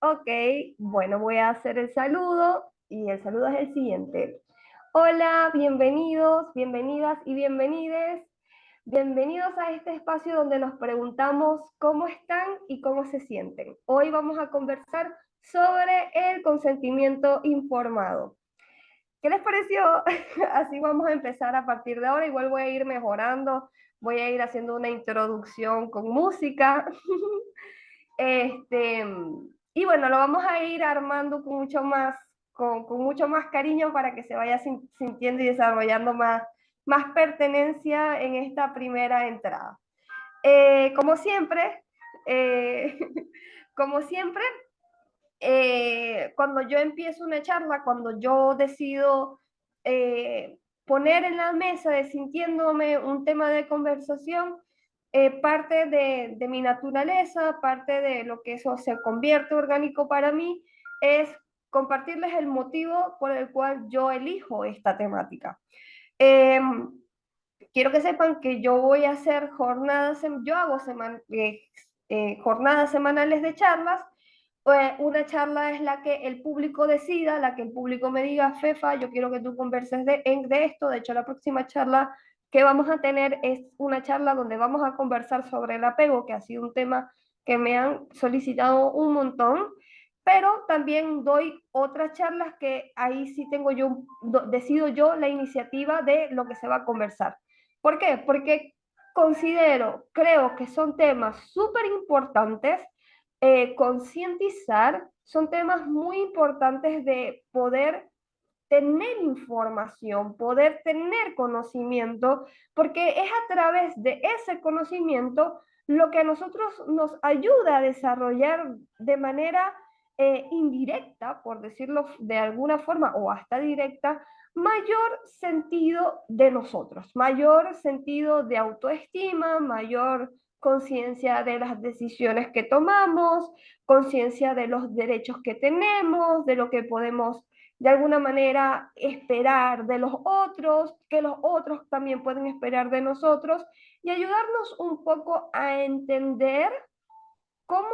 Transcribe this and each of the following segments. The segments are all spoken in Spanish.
Ok, bueno, voy a hacer el saludo y el saludo es el siguiente. Hola, bienvenidos, bienvenidas y bienvenides. Bienvenidos a este espacio donde nos preguntamos cómo están y cómo se sienten. Hoy vamos a conversar sobre el consentimiento informado. ¿Qué les pareció? Así vamos a empezar a partir de ahora. Igual voy a ir mejorando, voy a ir haciendo una introducción con música. Este, y bueno, lo vamos a ir armando con mucho más cariño para que se vaya sintiendo y desarrollando más pertenencia en esta primera entrada. Como siempre, eh, como siempre, cuando yo empiezo una charla, cuando yo decido poner en la mesa, de sintiéndome un tema de conversación, parte de mi naturaleza, parte de lo que eso se convierte orgánico para mí, es compartirles el motivo por el cual yo elijo esta temática. Eh, Quiero que sepan que yo voy a hacer yo hago jornadas semanales de charlas. Una charla es la que el público decida, la que el público me diga, Fefa, yo quiero que tú converses de esto. De hecho, la próxima charla que vamos a tener es una charla donde vamos a conversar sobre el apego, que ha sido un tema que me han solicitado un montón, pero también doy otras charlas que ahí sí decido yo la iniciativa de lo que se va a conversar. ¿Por qué? Porque creo que son temas súper importantes. Concientizar, son temas muy importantes de poder tener información, poder tener conocimiento, porque es a través de ese conocimiento lo que a nosotros nos ayuda a desarrollar de manera indirecta, por decirlo de alguna forma, o hasta directa, mayor sentido de nosotros, mayor sentido de autoestima, mayor conciencia de las decisiones que tomamos, conciencia de los derechos que tenemos, de lo que podemos de alguna manera esperar de los otros, que los otros también pueden esperar de nosotros, y ayudarnos un poco a entender cómo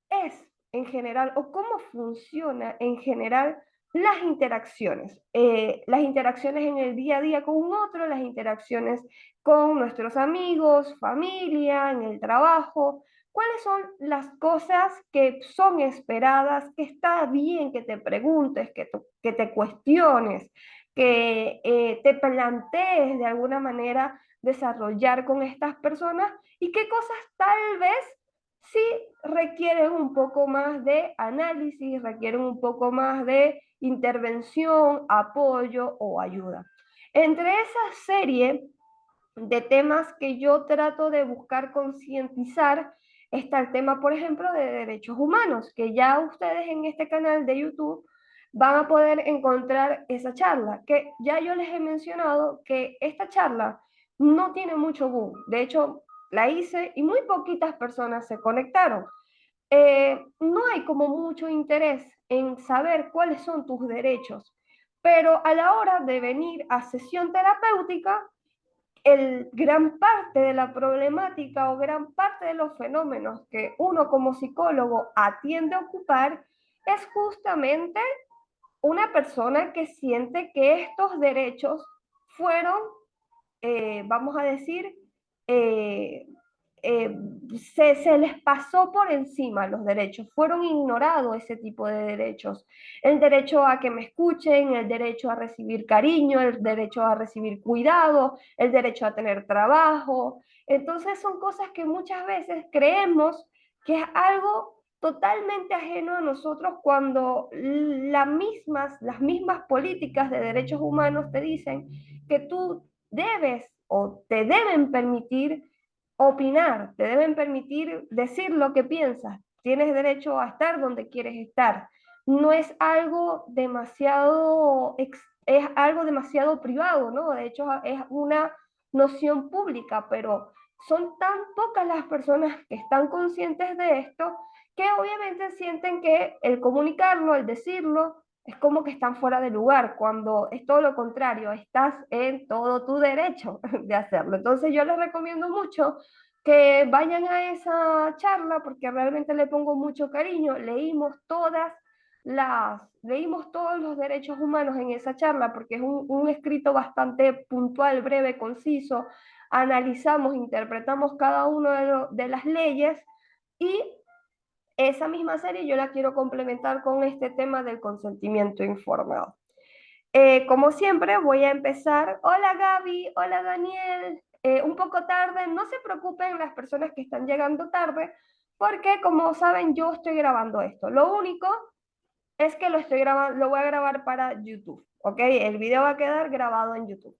es en general o cómo funciona en general las interacciones en el día a día con un otro, las interacciones con nuestros amigos, familia, en el trabajo. ¿Cuáles son las cosas que son esperadas, que está bien que te preguntes, que te cuestiones, que te plantees de alguna manera desarrollar con estas personas, y qué cosas tal vez sí requieren un poco más de análisis, requieren un poco más de intervención, apoyo o ayuda? Entre esa serie de temas que yo trato de buscar concientizar, está el tema, por ejemplo, de derechos humanos, que ya ustedes en este canal de YouTube van a poder encontrar esa charla, que ya yo les he mencionado que esta charla no tiene mucho boom. De hecho, la hice y muy poquitas personas se conectaron. No hay como mucho interés en saber cuáles son tus derechos, pero a la hora de venir a sesión terapéutica, gran parte de la problemática o gran parte de los fenómenos que uno como psicólogo atiende a ocupar es justamente una persona que siente que estos derechos fueron, vamos a decir, eh, eh, se les pasó por encima los derechos, fueron ignorados ese tipo de derechos. El derecho a que me escuchen, el derecho a recibir cariño, el derecho a recibir cuidado, el derecho a tener trabajo. Entonces son cosas que muchas veces creemos que es algo totalmente ajeno a nosotros, cuando las mismas políticas de derechos humanos te dicen que tú debes o te deben permitir opinar, te deben permitir decir lo que piensas, tienes derecho a estar donde quieres estar. No es algo es algo demasiado privado, ¿no? De hecho, es una noción pública, pero son tan pocas las personas que están conscientes de esto, que obviamente sienten que el comunicarlo, el decirlo, es como que están fuera de lugar, cuando es todo lo contrario, estás en todo tu derecho de hacerlo. Entonces yo les recomiendo mucho que vayan a esa charla porque realmente le pongo mucho cariño. Leímos todos los derechos humanos en esa charla porque es un escrito bastante puntual, breve, conciso. Analizamos, interpretamos cada una de las leyes y esa misma serie yo la quiero complementar con este tema del consentimiento informado. Como siempre, voy a empezar. Hola Gaby, hola Daniel. Un poco tarde, no se preocupen las personas que están llegando tarde, porque como saben, yo estoy grabando esto. Lo único es que lo estoy grabando, lo voy a grabar para YouTube, ¿ok? El video va a quedar grabado en YouTube.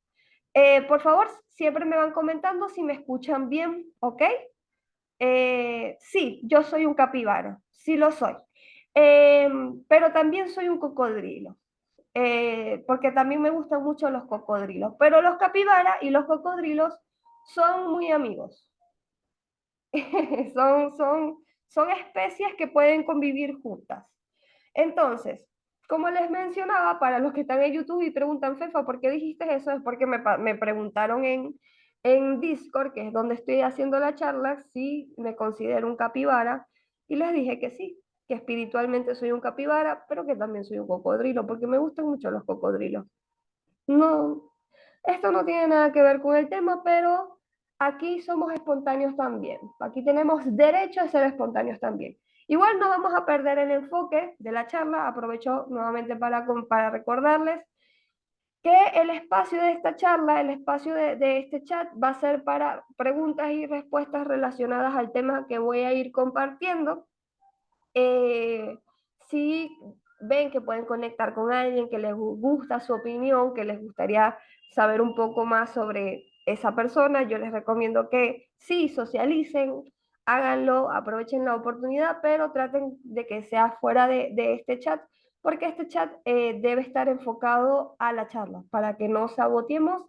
Por favor, siempre me van comentando si me escuchan bien, ¿ok? Sí, yo soy un capibara, sí lo soy. Pero también soy un cocodrilo, porque también me gustan mucho los cocodrilos. Pero los capibaras y los cocodrilos son muy amigos. son, son, son especies que pueden convivir juntas. Entonces, como les mencionaba, para los que están en YouTube y preguntan, Fefa, ¿por qué dijiste eso? Es porque me preguntaron en Discord, que es donde estoy haciendo la charla, si me considero un capibara, y les dije que sí, que espiritualmente soy un capibara, pero que también soy un cocodrilo, porque me gustan mucho los cocodrilos. No, esto no tiene nada que ver con el tema, pero aquí somos espontáneos también. Aquí tenemos derecho a ser espontáneos también. Igual no vamos a perder el enfoque de la charla. Aprovecho nuevamente para recordarles que el espacio de esta charla, el espacio de este chat va a ser para preguntas y respuestas relacionadas al tema que voy a ir compartiendo. eh, si ven que pueden conectar con alguien que les gusta su opinión, que les gustaría saber un poco más sobre esa persona, yo les recomiendo que sí, socialicen, háganlo, aprovechen la oportunidad, pero traten de que sea fuera de este chat, porque este chat debe estar enfocado a la charla, para que no saboteemos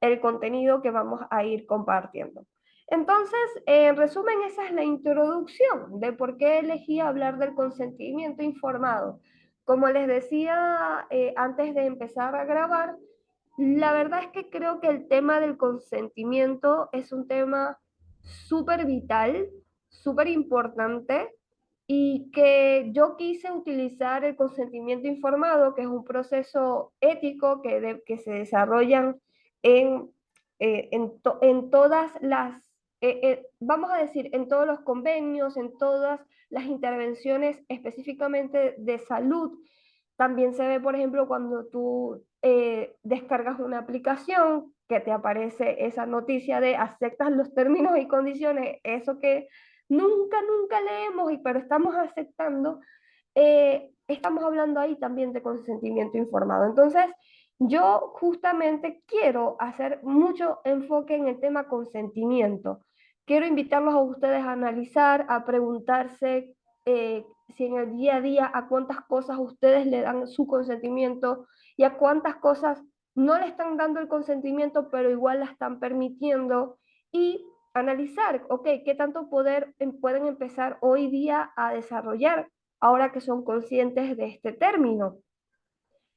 el contenido que vamos a ir compartiendo. Entonces, en resumen, esa es la introducción de por qué elegí hablar del consentimiento informado. Como les decía antes de empezar a grabar, la verdad es que creo que el tema del consentimiento es un tema súper vital, súper importante y que yo quise utilizar el consentimiento informado, que es un proceso ético que se desarrollan en, en todas vamos a decir, en todos los convenios, en todas las intervenciones específicamente de salud. También se ve, por ejemplo, cuando tú descargas una aplicación que te aparece esa noticia de aceptas los términos y condiciones, eso que nunca leemos, pero estamos aceptando, estamos hablando ahí también de consentimiento informado. Entonces, yo justamente quiero hacer mucho enfoque en el tema consentimiento. Quiero invitarlos a ustedes a analizar, a preguntarse si en el día a día a cuántas cosas ustedes le dan su consentimiento y a cuántas cosas no le están dando el consentimiento, pero igual la están permitiendo y analizar, ok, qué tanto poder pueden empezar hoy día a desarrollar ahora que son conscientes de este término.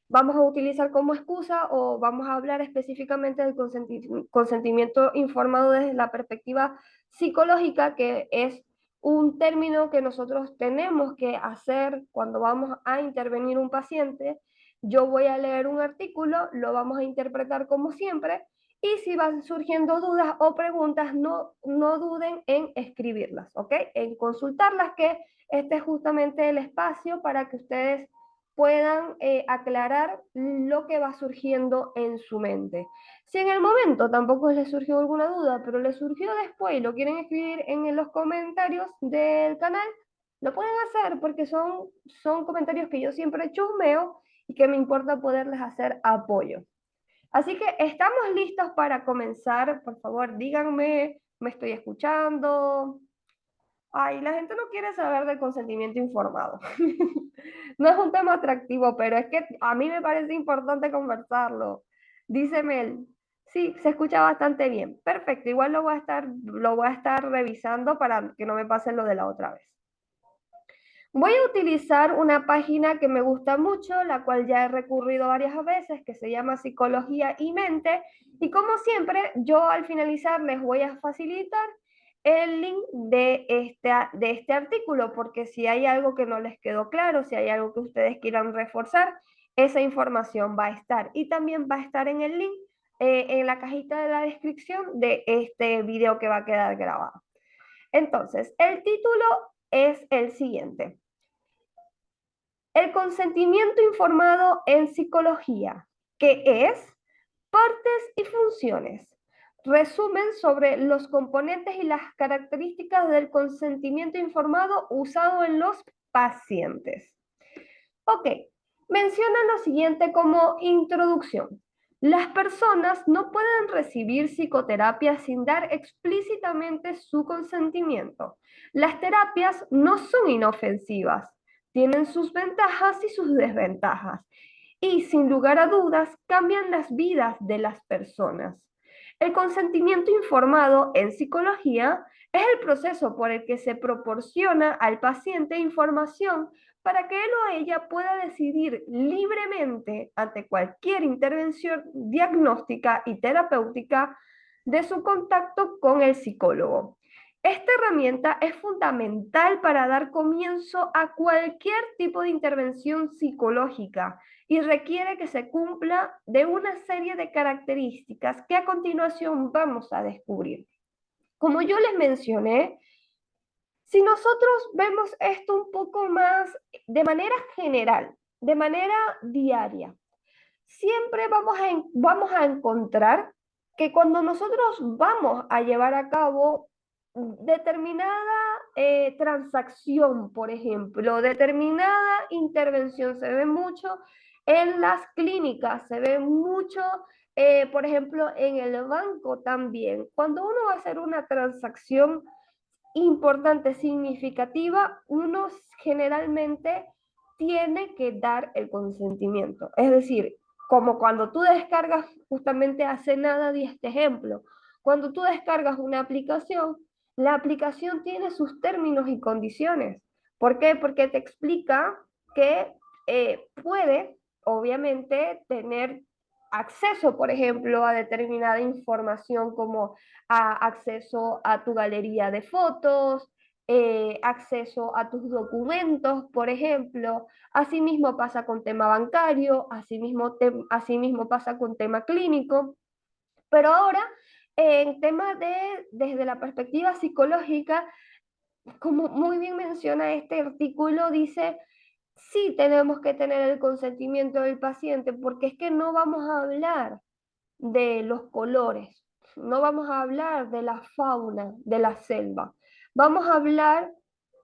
¿Vamos a utilizar como excusa o vamos a hablar específicamente del consentimiento informado desde la perspectiva psicológica, que es un término que nosotros tenemos que hacer cuando vamos a intervenir un paciente? Yo voy a leer un artículo, lo vamos a interpretar como siempre, y si van surgiendo dudas o preguntas, no duden en escribirlas, ¿ok? En consultarlas, que este es justamente el espacio para que ustedes puedan aclarar lo que va surgiendo en su mente. Si en el momento tampoco les surgió alguna duda, pero les surgió después y lo quieren escribir en los comentarios del canal, lo pueden hacer porque son comentarios que yo siempre chusmeo y que me importa poderles hacer apoyo. Así que estamos listos para comenzar. Por favor, díganme, ¿me estoy escuchando? Ay, la gente no quiere saber del consentimiento informado. No es un tema atractivo, pero es que a mí me parece importante conversarlo. Dice Mel, sí, se escucha bastante bien. Perfecto, igual lo voy a estar revisando para que no me pase lo de la otra vez. Voy a utilizar una página que me gusta mucho, la cual ya he recurrido varias veces, que se llama Psicología y Mente. Y como siempre, yo al finalizar les voy a facilitar el link de este artículo, porque si hay algo que no les quedó claro, si hay algo que ustedes quieran reforzar, esa información va a estar. Y también va a estar en el link, en la cajita de la descripción de este video que va a quedar grabado. Entonces, el título es el siguiente. El consentimiento informado en psicología, que es partes y funciones. Resumen sobre los componentes y las características del consentimiento informado usado en los pacientes. Ok, menciona lo siguiente como introducción. Las personas no pueden recibir psicoterapia sin dar explícitamente su consentimiento. Las terapias no son inofensivas, tienen sus ventajas y sus desventajas y sin lugar a dudas cambian las vidas de las personas. El consentimiento informado en psicología es el proceso por el que se proporciona al paciente información para que él o ella pueda decidir libremente ante cualquier intervención diagnóstica y terapéutica de su contacto con el psicólogo. Esta herramienta es fundamental para dar comienzo a cualquier tipo de intervención psicológica y requiere que se cumpla de una serie de características que a continuación vamos a descubrir. Como yo les mencioné, si nosotros vemos esto un poco más de manera general, de manera diaria, siempre vamos a encontrar que cuando nosotros vamos a llevar a cabo determinada transacción, por ejemplo, determinada intervención, se ve mucho en las clínicas, se ve mucho, por ejemplo, en el banco también. Cuando uno va a hacer una transacción importante, significativa, uno generalmente tiene que dar el consentimiento. Es decir, como cuando tú descargas, justamente hace nada di este ejemplo, cuando tú descargas una aplicación, la aplicación tiene sus términos y condiciones. ¿Por qué? Porque te explica que puede, obviamente, tener acceso, por ejemplo, a determinada información como acceso a tu galería de fotos, acceso a tus documentos, por ejemplo. Asimismo pasa con tema bancario, asimismo pasa con tema clínico. Pero ahora, en tema desde la perspectiva psicológica, como muy bien menciona este artículo, dice, sí tenemos que tener el consentimiento del paciente, porque es que no vamos a hablar de los colores, no vamos a hablar de la fauna de la selva, vamos a hablar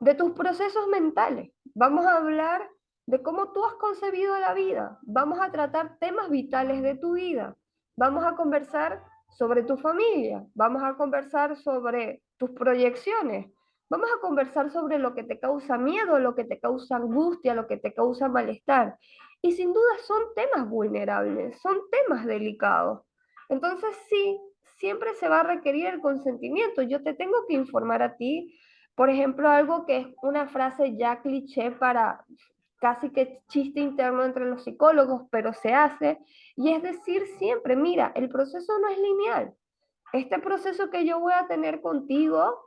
de tus procesos mentales, vamos a hablar de cómo tú has concebido la vida, vamos a tratar temas vitales de tu vida, vamos a conversar sobre tu familia, vamos a conversar sobre tus proyecciones, vamos a conversar sobre lo que te causa miedo, lo que te causa angustia, lo que te causa malestar. Y sin duda son temas vulnerables, son temas delicados. Entonces sí, siempre se va a requerir el consentimiento. Yo te tengo que informar a ti, por ejemplo, algo que es una frase ya cliché para casi que chiste interno entre los psicólogos, pero se hace, y es decir siempre, mira, el proceso no es lineal. Este proceso que yo voy a tener contigo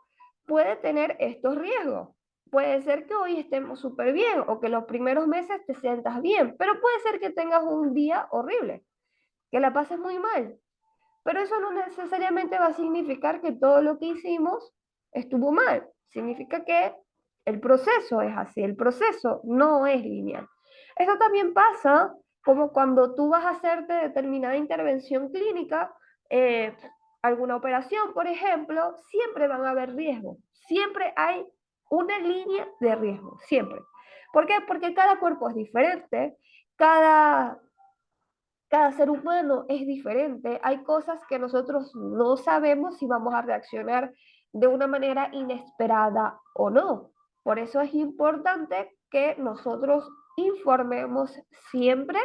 puede tener estos riesgos. Puede ser que hoy estemos súper bien o que los primeros meses te sientas bien, pero puede ser que tengas un día horrible, que la pases muy mal. Pero eso no necesariamente va a significar que todo lo que hicimos estuvo mal. Significa que el proceso es así, el proceso no es lineal. Eso también pasa como cuando tú vas a hacerte determinada intervención clínica, eh, alguna operación, por ejemplo, siempre van a haber riesgos. Siempre hay una línea de riesgo, siempre. ¿Por qué? Porque cada cuerpo es diferente, cada cada ser humano es diferente. Hay cosas que nosotros no sabemos si vamos a reaccionar de una manera inesperada o no. Por eso es importante que nosotros informemos siempre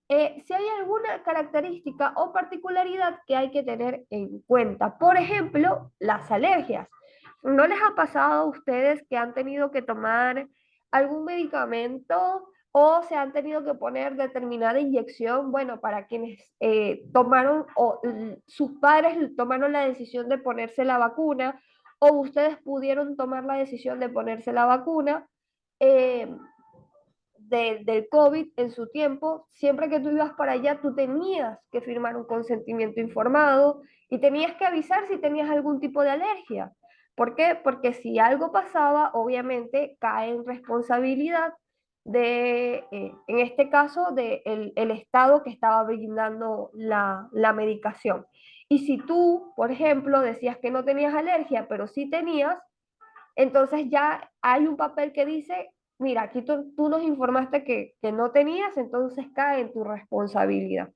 si hay alguna característica o particularidad que hay que tener en cuenta. Por ejemplo, las alergias. ¿No les ha pasado a ustedes que han tenido que tomar algún medicamento o se han tenido que poner determinada inyección? Bueno, para quienes tomaron o sus padres tomaron la decisión de ponerse la vacuna, o ustedes pudieron tomar la decisión de ponerse la vacuna eh, del COVID en su tiempo. Siempre que tú ibas para allá, tú tenías que firmar un consentimiento informado y tenías que avisar si tenías algún tipo de alergia. ¿Por qué? Porque si algo pasaba, obviamente cae en responsabilidad en este caso, de el Estado que estaba brindando la medicación. Y si tú, por ejemplo, decías que no tenías alergia, pero sí tenías, entonces ya hay un papel que dice, mira, aquí tú nos informaste que no tenías, entonces cae en tu responsabilidad.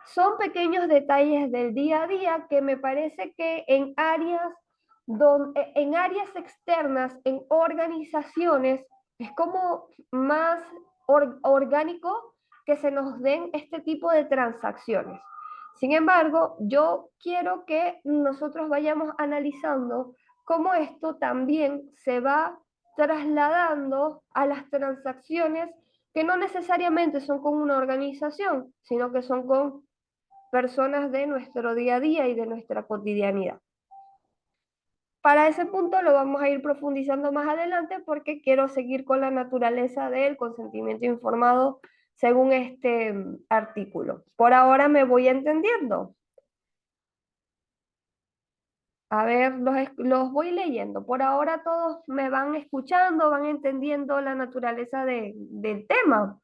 Son pequeños detalles del día a día que me parece que en áreas externas, en organizaciones, es como más orgánico que se nos den este tipo de transacciones. Sin embargo, yo quiero que nosotros vayamos analizando cómo esto también se va trasladando a las transacciones que no necesariamente son con una organización, sino que son con personas de nuestro día a día y de nuestra cotidianidad. Para ese punto lo vamos a ir profundizando más adelante porque quiero seguir con la naturaleza del consentimiento informado según este artículo. Por ahora me voy entendiendo. A ver, los voy leyendo. Por ahora todos me van escuchando, van entendiendo la naturaleza del tema.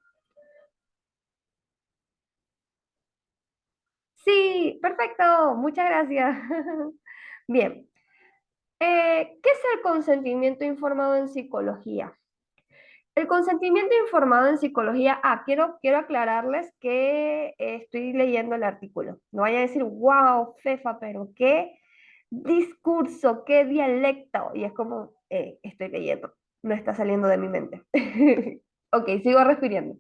Sí, perfecto, muchas gracias. Bien, ¿qué es el consentimiento informado en psicología? El consentimiento informado en psicología, quiero aclararles que estoy leyendo el artículo. No vaya a decir, wow, Fefa, pero qué discurso, qué dialecto. Y es como, estoy leyendo, no está saliendo de mi mente. Ok, sigo refiriendo.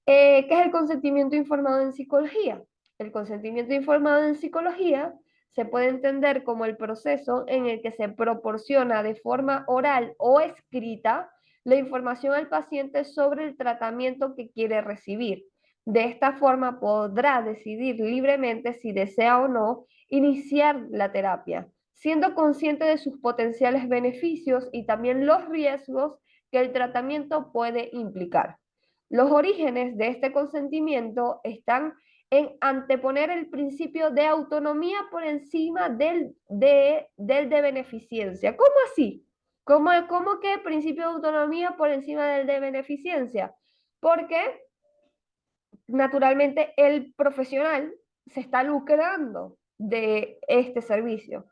¿Qué es el consentimiento informado en psicología? El consentimiento informado en psicología se puede entender como el proceso en el que se proporciona de forma oral o escrita la información al paciente sobre el tratamiento que quiere recibir. De esta forma podrá decidir libremente si desea o no iniciar la terapia, siendo consciente de sus potenciales beneficios y también los riesgos que el tratamiento puede implicar. Los orígenes de este consentimiento están en anteponer el principio de autonomía por encima del de beneficencia. ¿Cómo así? ¿Cómo que el principio de autonomía por encima del de beneficencia? Porque naturalmente el profesional se está lucrando de este servicio.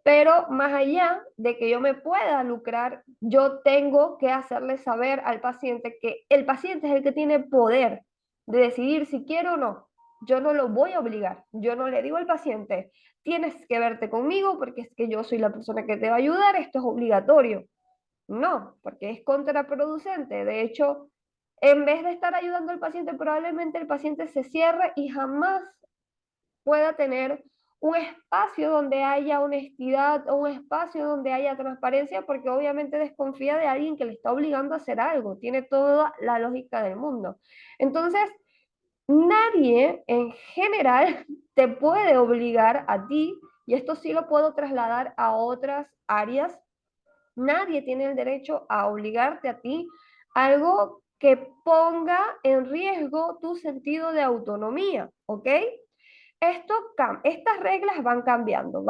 Pero más allá de que yo me pueda lucrar, yo tengo que hacerle saber al paciente que el paciente es el que tiene poder de decidir si quiere o no. Yo no lo voy a obligar. Yo no le digo al paciente, tienes que verte conmigo porque es que yo soy la persona que te va a ayudar, esto es obligatorio. No, porque es contraproducente. De hecho, en vez de estar ayudando al paciente, probablemente el paciente se cierre y jamás pueda tener un espacio donde haya honestidad o un espacio donde haya transparencia, porque obviamente desconfía de alguien que le está obligando a hacer algo. Tiene toda la lógica del mundo. Entonces, nadie en general te puede obligar a ti, y esto sí lo puedo trasladar a otras áreas. Nadie tiene el derecho a obligarte a ti algo que ponga en riesgo tu sentido de autonomía, ¿ok? Estas reglas van cambiando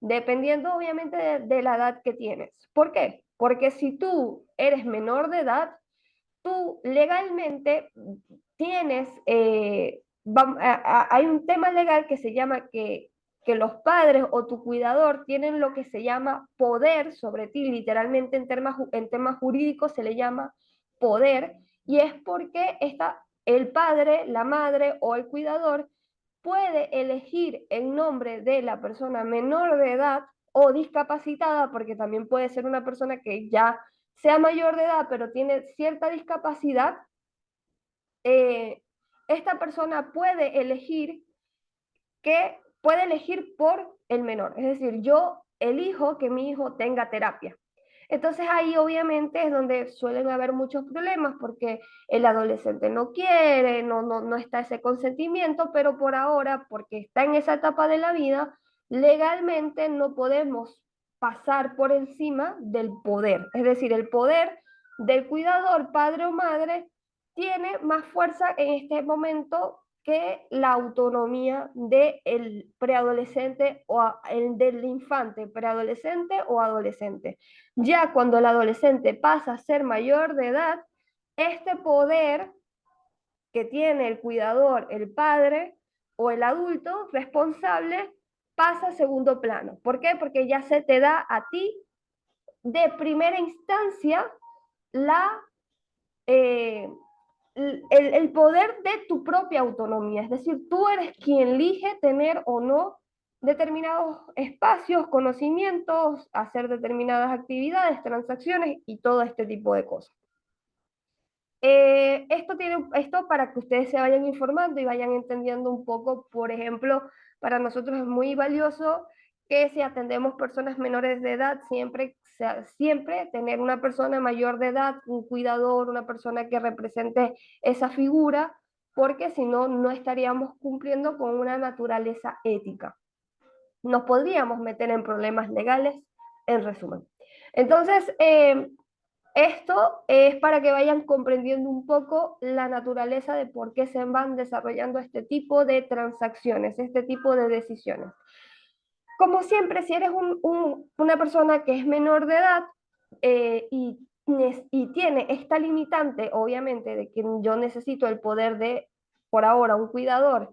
dependiendo obviamente de la edad que tienes. ¿Por qué? Porque si tú eres menor de edad, tú legalmente tienes, hay un tema legal que se llama que los padres o tu cuidador tienen lo que se llama poder sobre ti, literalmente en temas jurídicos se le llama poder, y es porque el padre, la madre o el cuidador puede elegir en nombre de la persona menor de edad o discapacitada, porque también puede ser una persona que ya sea mayor de edad, pero tiene cierta discapacidad. Esta persona puede elegir por el menor. Es decir, yo elijo que mi hijo tenga terapia. Entonces ahí obviamente es donde suelen haber muchos problemas porque el adolescente no quiere, no está ese consentimiento, pero por ahora, porque está en esa etapa de la vida, legalmente no podemos pasar por encima del poder. Es decir, el poder del cuidador, padre o madre, tiene más fuerza en este momento que la autonomía del preadolescente o el del infante, preadolescente o adolescente. Ya cuando el adolescente pasa a ser mayor de edad, este poder que tiene el cuidador, el padre o el adulto responsable pasa a segundo plano. ¿Por qué? Porque ya se te da a ti de primera instancia la, eh, el poder de tu propia autonomía. Es decir, tú eres quien elige tener o no determinados espacios, conocimientos, hacer determinadas actividades, transacciones y todo este tipo de cosas. Esto para que ustedes se vayan informando y vayan entendiendo un poco, por ejemplo, para nosotros es muy valioso que si atendemos personas menores de edad, siempre tener una persona mayor de edad, un cuidador, una persona que represente esa figura, porque si no, no estaríamos cumpliendo con una naturaleza ética. Nos podríamos meter en problemas legales, en resumen. Entonces, esto es para que vayan comprendiendo un poco la naturaleza de por qué se van desarrollando este tipo de transacciones, este tipo de decisiones. Como siempre, si eres una persona que es menor de edad y tiene esta limitante, obviamente, de que yo necesito el poder de, por ahora, un cuidador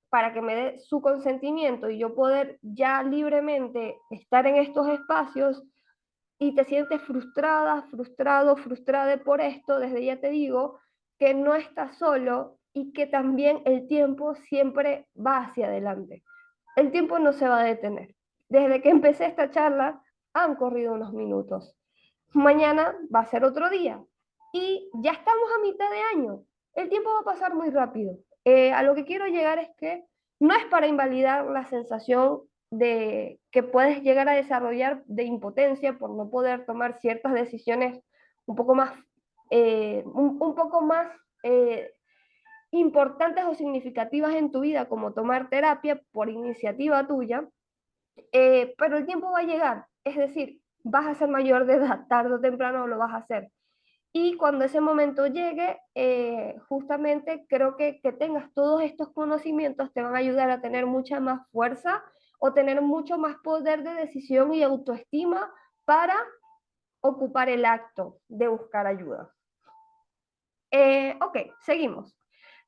para que me dé su consentimiento y yo poder ya libremente estar en estos espacios, y te sientes frustrada, frustrado, frustrada por esto, desde ya te digo que no estás solo y que también el tiempo siempre va hacia adelante. El tiempo no se va a detener. Desde que empecé esta charla han corrido unos minutos. Mañana va a ser otro día y ya estamos a mitad de año. El tiempo va a pasar muy rápido. A lo que quiero llegar es que no es para invalidar la sensación de que puedes llegar a desarrollar de impotencia por no poder tomar ciertas decisiones un poco más, un poco más importantes o significativas en tu vida, como tomar terapia por iniciativa tuya, pero el tiempo va a llegar, es decir, vas a ser mayor de edad, tarde o temprano lo vas a hacer. Y cuando ese momento llegue, justamente creo que tengas todos estos conocimientos te van a ayudar a tener mucha más fuerza o tener mucho más poder de decisión y autoestima para ocupar el acto de buscar ayuda. Ok, seguimos.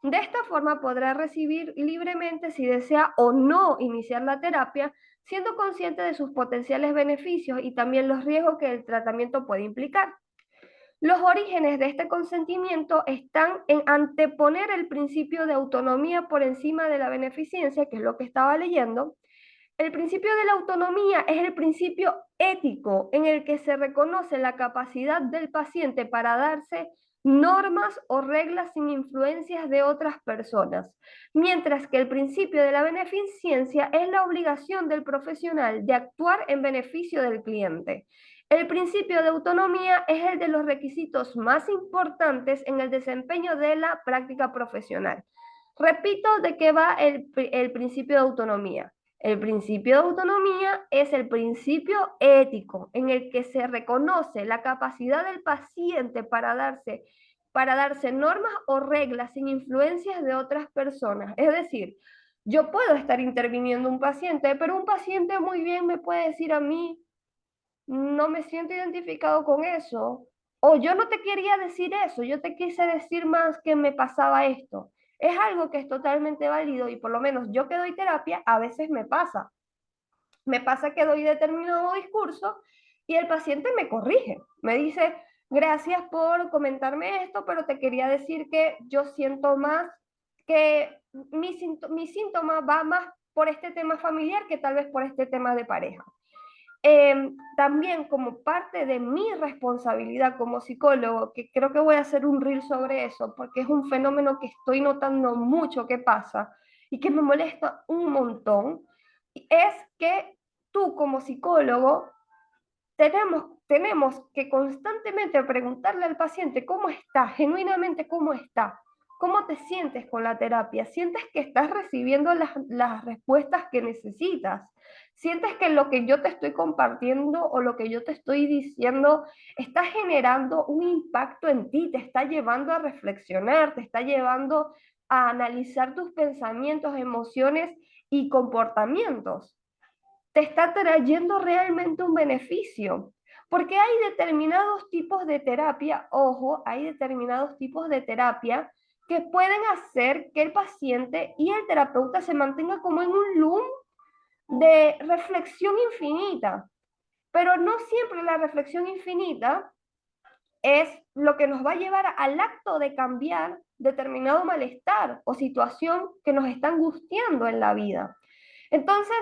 De esta forma podrá recibir libremente si desea o no iniciar la terapia, siendo consciente de sus potenciales beneficios y también los riesgos que el tratamiento puede implicar. Los orígenes de este consentimiento están en anteponer el principio de autonomía por encima de la beneficencia, que es lo que estaba leyendo. El principio de la autonomía es el principio ético en el que se reconoce la capacidad del paciente para darse normas o reglas sin influencias de otras personas, mientras que el principio de la beneficencia es la obligación del profesional de actuar en beneficio del cliente. El principio de autonomía es el de los requisitos más importantes en el desempeño de la práctica profesional. Repito de qué va el principio de autonomía. El principio de autonomía es el principio ético en el que se reconoce la capacidad del paciente para darse normas o reglas sin influencias de otras personas. Es decir, yo puedo estar interviniendo un paciente, pero un paciente muy bien me puede decir a mí, no me siento identificado con eso, o yo no te quería decir eso, yo te quise decir más que me pasaba esto. Es algo que es totalmente válido y por lo menos yo que doy terapia a veces me pasa. Me pasa que doy determinado discurso y el paciente me corrige, me dice, gracias por comentarme esto, pero te quería decir que yo siento más que mi síntoma va más por este tema familiar que tal vez por este tema de pareja. También como parte de mi responsabilidad como psicólogo, que creo que voy a hacer un reel sobre eso, porque es un fenómeno que estoy notando mucho que pasa y que me molesta un montón, es que tú como psicólogo tenemos que constantemente preguntarle al paciente cómo está, genuinamente cómo está, cómo te sientes con la terapia, sientes que estás recibiendo las respuestas que necesitas, ¿Sientes que lo que yo te estoy compartiendo o lo que yo te estoy diciendo está generando un impacto en ti, te está llevando a reflexionar, te está llevando a analizar tus pensamientos, emociones y comportamientos? ¿Te está trayendo realmente un beneficio? Porque hay determinados tipos de terapia, ojo, hay determinados tipos de terapia que pueden hacer que el paciente y el terapeuta se mantenga como en un loop de reflexión infinita, pero no siempre la reflexión infinita es lo que nos va a llevar al acto de cambiar determinado malestar o situación que nos está angustiando en la vida. Entonces,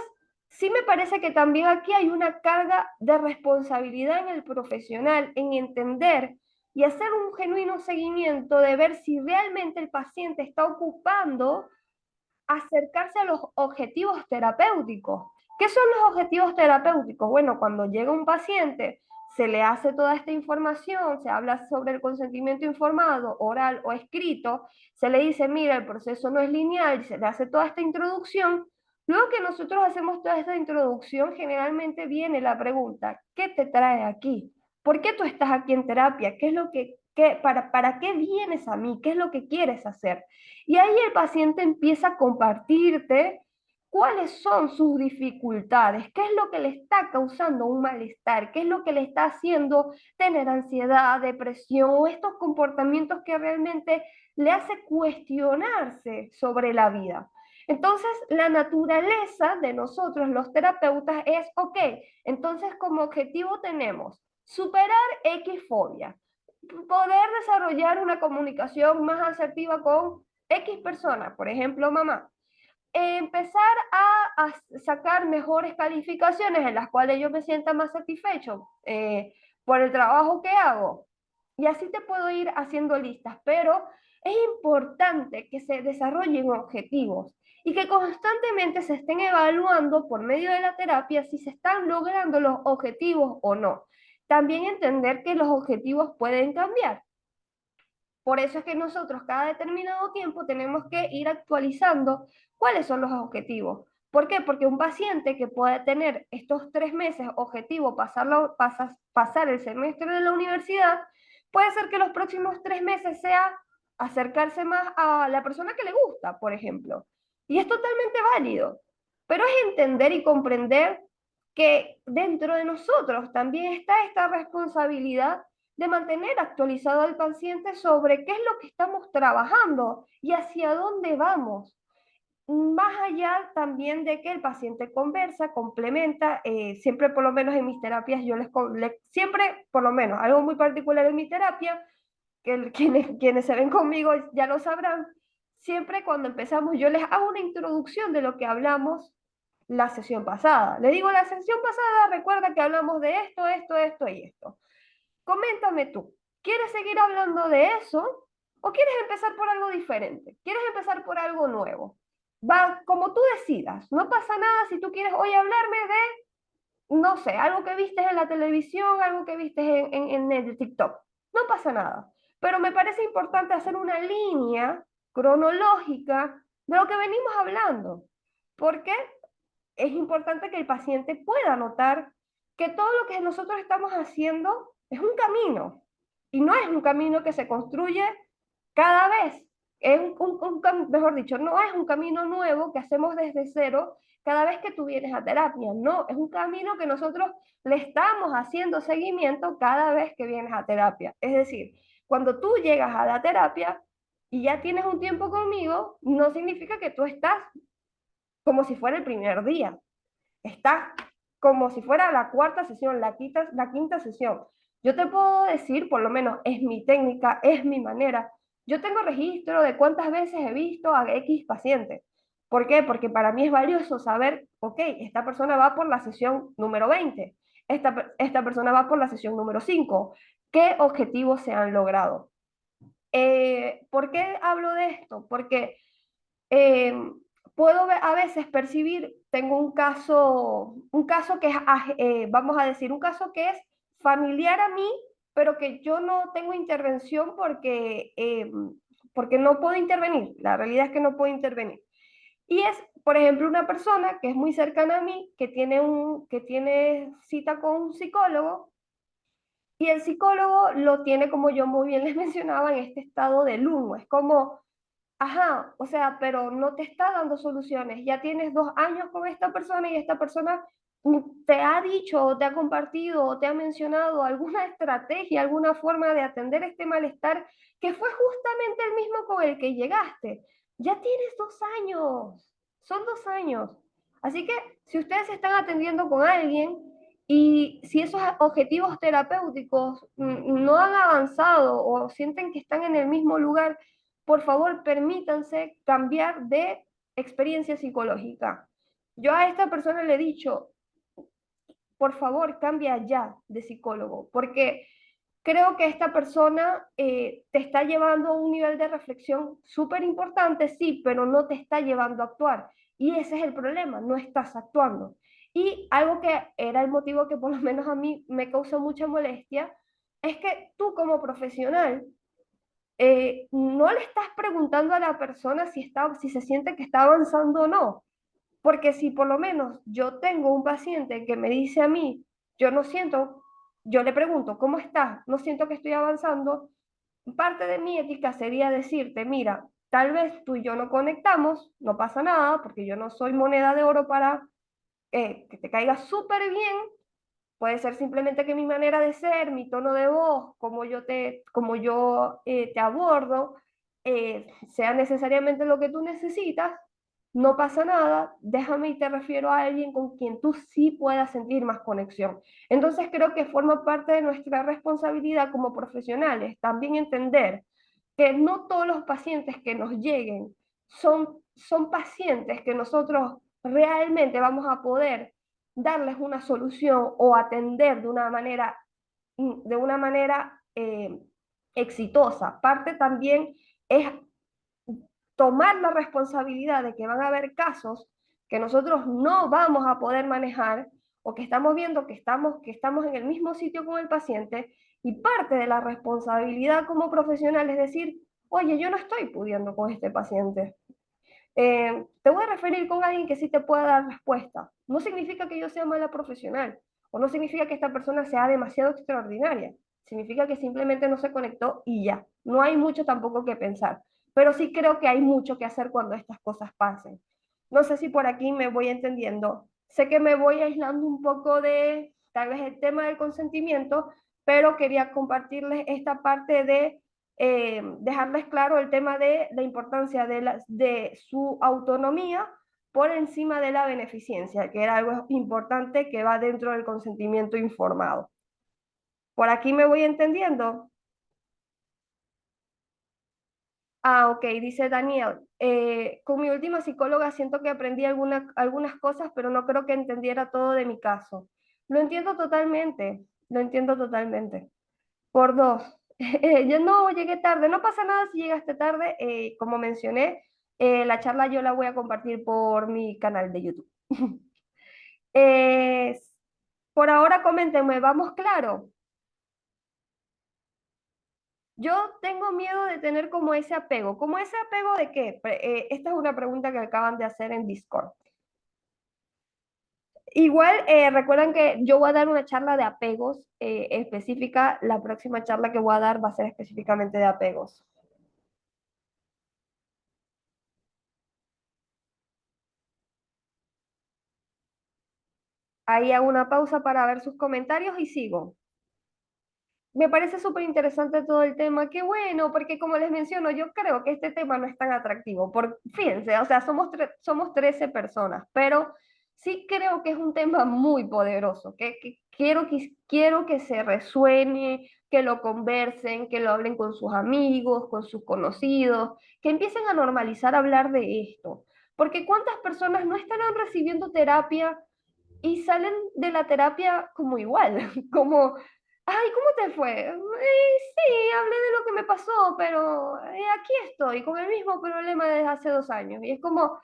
sí me parece que también aquí hay una carga de responsabilidad en el profesional, en entender y hacer un genuino seguimiento de ver si realmente el paciente está ocupando acercarse a los objetivos terapéuticos. ¿Qué son los objetivos terapéuticos? Bueno, cuando llega un paciente, se le hace toda esta información, se habla sobre el consentimiento informado, oral o escrito, se le dice, mira, el proceso no es lineal, se le hace toda esta introducción. Luego que nosotros hacemos toda esta introducción, generalmente viene la pregunta, ¿qué te trae aquí? ¿Por qué tú estás aquí en terapia? ¿Qué es lo para qué vienes a mí? ¿Qué es lo que quieres hacer? Y ahí el paciente empieza a compartirte cuáles son sus dificultades, qué es lo que le está causando un malestar, qué es lo que le está haciendo tener ansiedad, depresión o estos comportamientos que realmente le hace cuestionarse sobre la vida. Entonces, la naturaleza de nosotros, los terapeutas, es, ok, entonces como objetivo tenemos superar X fobia, poder desarrollar una comunicación más asertiva con X persona, por ejemplo, mamá, empezar a sacar mejores calificaciones en las cuales yo me sienta más satisfecho por el trabajo que hago. Y así te puedo ir haciendo listas, pero es importante que se desarrollen objetivos y que constantemente se estén evaluando por medio de la terapia si se están logrando los objetivos o no. También entender que los objetivos pueden cambiar. Por eso es que nosotros cada determinado tiempo tenemos que ir actualizando cuáles son los objetivos. ¿Por qué? Porque un paciente que puede tener estos 3 meses objetivo pasar el semestre de la universidad, puede ser que los próximos 3 meses sea acercarse más a la persona que le gusta, por ejemplo. Y es totalmente válido. Pero es entender y comprender que dentro de nosotros también está esta responsabilidad de mantener actualizado al paciente sobre qué es lo que estamos trabajando y hacia dónde vamos. Más allá también de que el paciente conversa, complementa, siempre por lo menos en mis terapias, siempre, por lo menos, algo muy particular en mi terapia, que quienes se ven conmigo ya lo sabrán, siempre cuando empezamos yo les hago una introducción de lo que hablamos la sesión pasada. Le digo, la sesión pasada recuerda que hablamos de esto, esto, esto y esto. Coméntame tú, ¿quieres seguir hablando de eso o quieres empezar por algo diferente? ¿Quieres empezar por algo nuevo? Va como tú decidas, no pasa nada si tú quieres hoy hablarme de, no sé, algo que viste en la televisión, algo que viste en el TikTok. No pasa nada. Pero me parece importante hacer una línea cronológica de lo que venimos hablando. Porque es importante que el paciente pueda notar que todo lo que nosotros estamos haciendo es un camino y no es un camino que se construye cada vez. Es mejor dicho, no es un camino nuevo que hacemos desde cero cada vez que tú vienes a terapia. No, es un camino que nosotros le estamos haciendo seguimiento cada vez que vienes a terapia. Es decir, cuando tú llegas a la terapia y ya tienes un tiempo conmigo, no significa que tú estás como si fuera el primer día. Está como si fuera la cuarta sesión, la quinta sesión. Yo te puedo decir, por lo menos es mi técnica, es mi manera. Yo tengo registro de cuántas veces he visto a X paciente. ¿Por qué? Porque para mí es valioso saber, ok, esta persona va por la sesión número 20, esta persona va por la sesión número 5. ¿Qué objetivos se han logrado? ¿Por qué hablo de esto? Porque eh, puedo a veces percibir, tengo un caso que es, vamos a decir, un caso que es familiar a mí, pero que yo no tengo intervención porque no puedo intervenir. La realidad es que no puedo intervenir. Y es por ejemplo, una persona que es muy cercana a mí, que tiene cita con un psicólogo, y el psicólogo lo tiene, como yo muy bien les mencionaba, en este estado de luno. Es como, ajá, o sea, pero no te está dando soluciones. Ya tienes 2 años con esta persona y esta persona te ha dicho o te ha compartido o te ha mencionado alguna estrategia, alguna forma de atender este malestar que fue justamente el mismo con el que llegaste. Ya tienes 2 años, son 2 años. Así que si ustedes están atendiendo con alguien y si esos objetivos terapéuticos no han avanzado o sienten que están en el mismo lugar, por favor, permítanse cambiar de experiencia psicológica. Yo a esta persona le he dicho, por favor, cambia ya de psicólogo, porque creo que esta persona te está llevando a un nivel de reflexión súper importante, sí, pero no te está llevando a actuar. Y ese es el problema, no estás actuando. Y algo que era el motivo que por lo menos a mí me causó mucha molestia, es que tú como profesional no le estás preguntando a la persona si se siente que está avanzando o no. Porque si por lo menos yo tengo un paciente que me dice a mí, yo no siento, yo le pregunto, ¿cómo estás? No siento que estoy avanzando. Parte de mi ética sería decirte, mira, tal vez tú y yo no conectamos, no pasa nada, porque yo no soy moneda de oro para que te caiga súper bien. Puede ser simplemente que mi manera de ser, mi tono de voz, como yo te abordo, sea necesariamente lo que tú necesitas. No pasa nada, déjame y te refiero a alguien con quien tú sí puedas sentir más conexión. Entonces creo que forma parte de nuestra responsabilidad como profesionales también entender que no todos los pacientes que nos lleguen son pacientes que nosotros realmente vamos a poder darles una solución o atender de una manera exitosa. Parte también es tomar la responsabilidad de que van a haber casos que nosotros no vamos a poder manejar o que estamos viendo que estamos en el mismo sitio con el paciente, y parte de la responsabilidad como profesional es decir, oye, yo no estoy pudiendo con este paciente. Te voy a referir con alguien que sí te pueda dar respuesta. No significa que yo sea mala profesional o no significa que esta persona sea demasiado extraordinaria. Significa que simplemente no se conectó y ya. No hay mucho tampoco que pensar. Pero sí creo que hay mucho que hacer cuando estas cosas pasen. No sé si por aquí me voy entendiendo. Sé que me voy aislando un poco de tal vez el tema del consentimiento, pero quería compartirles esta parte de dejarles claro el tema de la importancia de su autonomía por encima de la beneficencia, que era algo importante que va dentro del consentimiento informado. Por aquí me voy entendiendo. Ah, ok, dice Daniel. Con mi última psicóloga siento que aprendí algunas cosas, pero no creo que entendiera todo de mi caso. Lo entiendo totalmente, lo entiendo totalmente. Por dos. Yo no llegué tarde, no pasa nada si llegaste tarde. Como mencioné, la charla yo la voy a compartir por mi canal de YouTube. Eh, por ahora coméntenme, ¿vamos claro? Yo tengo miedo de tener como ese apego. ¿Como ese apego de qué? Esta es una pregunta que acaban de hacer en Discord. Igual, recuerden que yo voy a dar una charla de apegos específica. La próxima charla que voy a dar va a ser específicamente de apegos. Ahí hago una pausa para ver sus comentarios y sigo. Me parece súper interesante todo el tema. Qué bueno, porque como les menciono, yo creo que este tema no es tan atractivo. Fíjense, o sea, somos 13 personas, pero sí creo que es un tema muy poderoso, que quiero que se resuene, que lo conversen, que lo hablen con sus amigos, con sus conocidos, que empiecen a normalizar hablar de esto. Porque ¿cuántas personas no estarán recibiendo terapia y salen de la terapia como igual, como, ay, ¿cómo te fue? Sí, hablé de lo que me pasó, pero aquí estoy con el mismo problema desde hace 2 años. Y es como,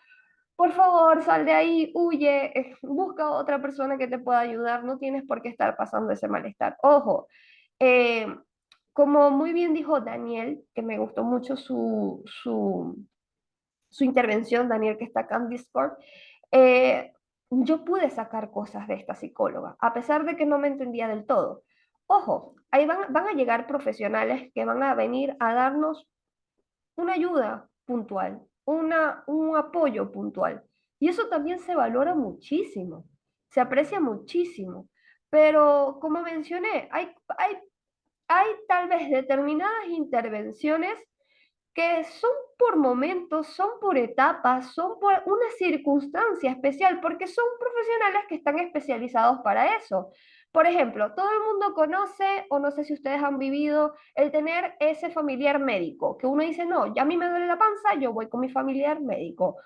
por favor, sal de ahí, huye, busca otra persona que te pueda ayudar, no tienes por qué estar pasando ese malestar. Ojo, eh, como muy bien dijo Daniel, que me gustó mucho su intervención, Daniel, que está acá en Discord, eh, yo pude sacar cosas de esta psicóloga, a pesar de que no me entendía del todo. Ojo, ahí van a llegar profesionales que van a venir a darnos una ayuda puntual, un apoyo puntual. Y eso también se valora muchísimo, se aprecia muchísimo. Pero como mencioné, hay tal vez determinadas intervenciones que son por momentos, son por etapas, son por una circunstancia especial, porque son profesionales que están especializados para eso. Por ejemplo, todo el mundo conoce, o no sé si ustedes han vivido, el tener ese familiar médico, que uno dice, no, ya a mí me duele la panza, yo voy con mi familiar médico.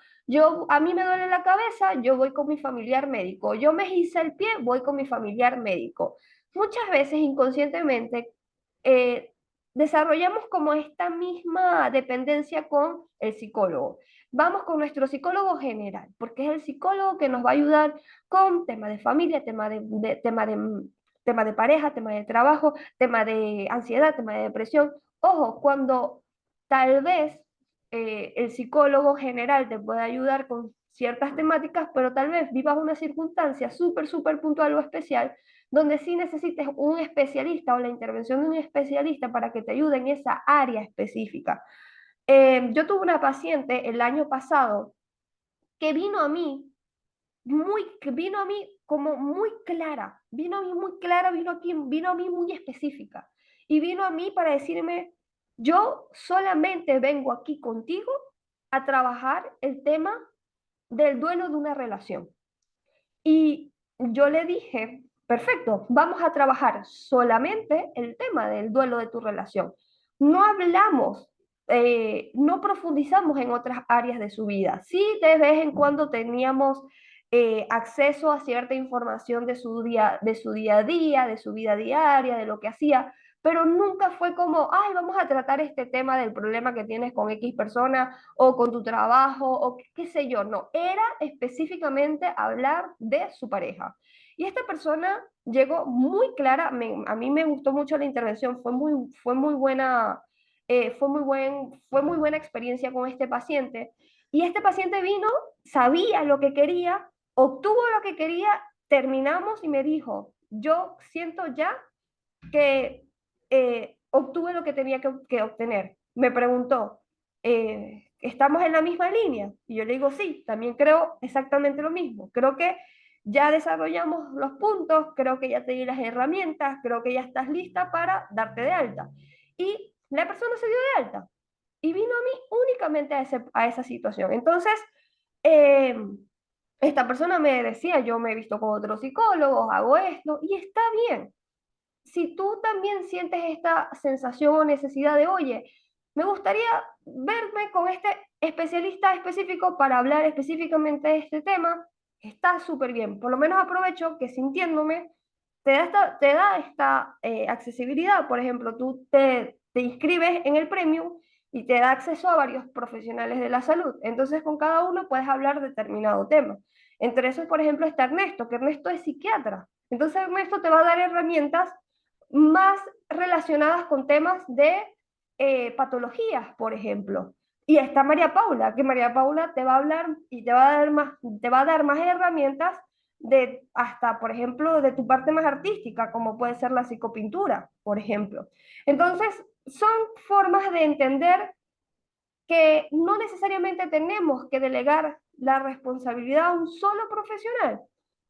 A mí me duele la cabeza, yo voy con mi familiar médico. Yo me hice el pie, voy con mi familiar médico. Muchas veces inconscientemente eh, desarrollamos como esta misma dependencia con el psicólogo. Vamos con nuestro psicólogo general, porque es el psicólogo que nos va a ayudar con temas de familia, tema de pareja, tema de trabajo, tema de ansiedad, tema de depresión. Ojo, cuando tal vez el psicólogo general te puede ayudar con ciertas temáticas, pero tal vez vivas una circunstancia súper puntual o especial donde sí necesites un especialista o la intervención de un especialista para que te ayude en esa área específica. Yo tuve una paciente el año pasado que vino a mí como muy clara, vino a mí muy clara, vino a mí muy específica y vino a mí para decirme, yo solamente vengo aquí contigo a trabajar el tema del duelo de una relación. Y yo le dije, perfecto, vamos a trabajar solamente el tema del duelo de tu relación. No hablamos, no profundizamos en otras áreas de su vida. Sí, de vez en cuando teníamos acceso a cierta información de su día a día, de su vida diaria, de lo que hacía, pero nunca fue como, ay, vamos a tratar este tema del problema que tienes con X persona o con tu trabajo o qué sé yo, no, era específicamente hablar de su pareja. Y esta persona llegó muy clara, a mí me gustó mucho la intervención, fue muy buena, fue muy buena experiencia con este paciente. Y este paciente vino, sabía lo que quería, obtuvo lo que quería, terminamos y me dijo, yo siento ya que obtuve lo que tenía que obtener. Me preguntó, ¿estamos en la misma línea? Y yo le digo, sí, también creo exactamente lo mismo. Creo que ya desarrollamos los puntos, creo que ya te di las herramientas, creo que ya estás lista para darte de alta. Y la persona se dio de alta y vino a mí únicamente a esa situación. Entonces, eh, esta persona me decía, yo me he visto con otros psicólogos, hago esto, y está bien. Si tú también sientes esta sensación o necesidad de, oye, me gustaría verme con este especialista específico para hablar específicamente de este tema, está súper bien. Por lo menos aprovecho que sintiéndome te da esta accesibilidad. Por ejemplo, te inscribes en el Premium y te da acceso a varios profesionales de la salud. Entonces, con cada uno puedes hablar determinado tema. Entre esos, por ejemplo, está Ernesto, que Ernesto es psiquiatra. Entonces, Ernesto te va a dar herramientas más relacionadas con temas de patologías, por ejemplo. Y está María Paula, que María Paula te va a hablar y te va a dar más herramientas de hasta, por ejemplo, de tu parte más artística, como puede ser la psicopintura, por ejemplo. Entonces, son formas de entender que no necesariamente tenemos que delegar la responsabilidad a un solo profesional,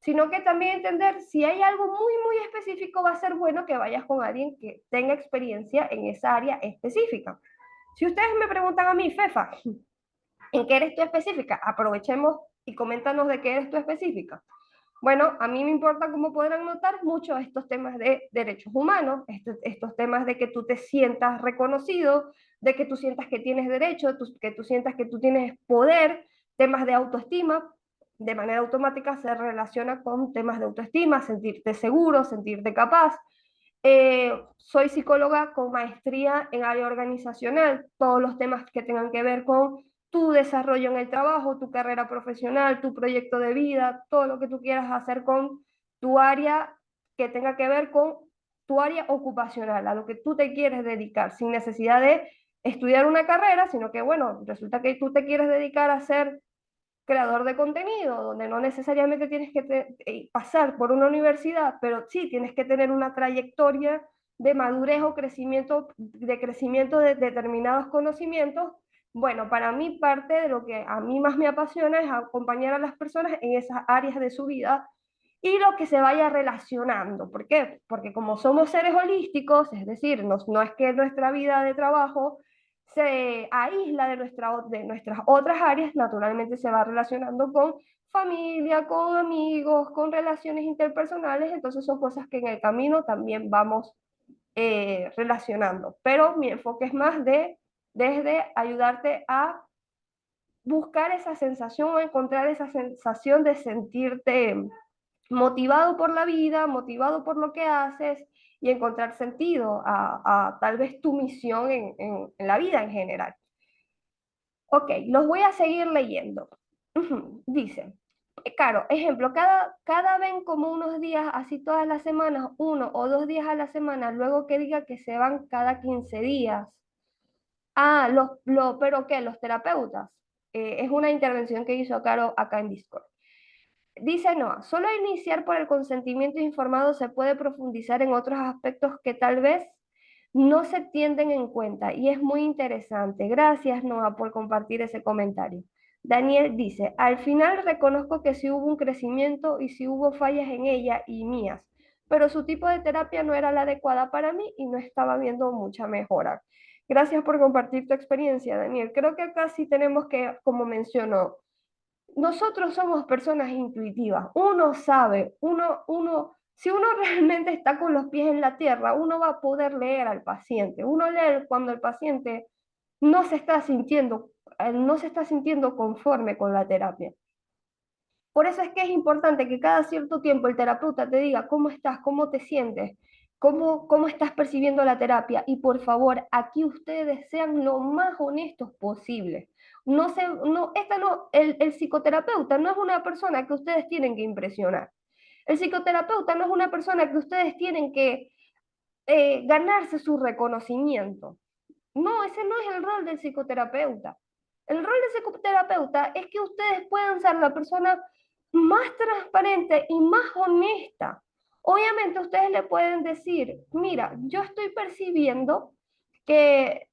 sino que también entender si hay algo muy específico, va a ser bueno que vayas con alguien que tenga experiencia en esa área específica. Si ustedes me preguntan a mí, Fefa, ¿en qué eres tú específica? Aprovechemos y coméntanos de qué eres tú específica. Bueno, a mí me importa, como podrán notar, mucho estos temas de derechos humanos, estos temas de que tú te sientas reconocido, de que tú sientas que tienes derecho, que tú sientas que tú tienes poder, temas de autoestima, de manera automática se relaciona con temas de autoestima, sentirte seguro, sentirte capaz. Soy psicóloga con maestría en área organizacional, todos los temas que tengan que ver con tu desarrollo en el trabajo, tu carrera profesional, tu proyecto de vida, todo lo que tú quieras hacer con tu área que tenga que ver con tu área ocupacional, a lo que tú te quieres dedicar, sin necesidad de estudiar una carrera, sino que, bueno, resulta que tú te quieres dedicar a ser creador de contenido, donde no necesariamente tienes que pasar por una universidad, pero sí tienes que tener una trayectoria de madurez o crecimiento de determinados conocimientos. Bueno, para mí parte de lo que a mí más me apasiona es acompañar a las personas en esas áreas de su vida y lo que se vaya relacionando. ¿Por qué? Porque como somos seres holísticos, es decir, no es que nuestra vida de trabajo se aísla de nuestras otras áreas, naturalmente se va relacionando con familia, con amigos, con relaciones interpersonales, entonces son cosas que en el camino también vamos relacionando. Pero mi enfoque es más desde ayudarte a buscar esa sensación o encontrar esa sensación de sentirte motivado por la vida, motivado por lo que haces y encontrar sentido a tal vez tu misión en la vida en general. Ok, los voy a seguir leyendo. Dice, claro, ejemplo, cada ven como unos días, así todas las semanas, 1 o 2 días a la semana, luego que diga que se van cada 15 días. Ah, pero ¿qué? Los terapeutas. Es una intervención que hizo Caro acá en Discord. Dice Noah, solo iniciar por el consentimiento informado se puede profundizar en otros aspectos que tal vez no se tienden en cuenta y es muy interesante. Gracias, Noah, por compartir ese comentario. Daniel dice, al final reconozco que sí hubo un crecimiento y sí hubo fallas en ella y mías, pero su tipo de terapia no era la adecuada para mí y no estaba viendo mucha mejora. Gracias por compartir tu experiencia, Daniel. Creo que acá sí tenemos que, como mencionó, nosotros somos personas intuitivas. Uno sabe, si uno realmente está con los pies en la tierra, uno va a poder leer al paciente. Uno lee cuando el paciente no se está sintiendo, no se está sintiendo conforme con la terapia. Por eso es que es importante que cada cierto tiempo el terapeuta te diga cómo estás, cómo te sientes, cómo estás percibiendo la terapia. Y por favor, aquí ustedes sean lo más honestos posible. El psicoterapeuta no es una persona que ustedes tienen que impresionar. El psicoterapeuta no es una persona que ustedes tienen que ganarse su reconocimiento. No, ese no es el rol del psicoterapeuta. El rol del psicoterapeuta es que ustedes puedan ser la persona más transparente y más honesta. Obviamente ustedes le pueden decir, mira, yo estoy percibiendo que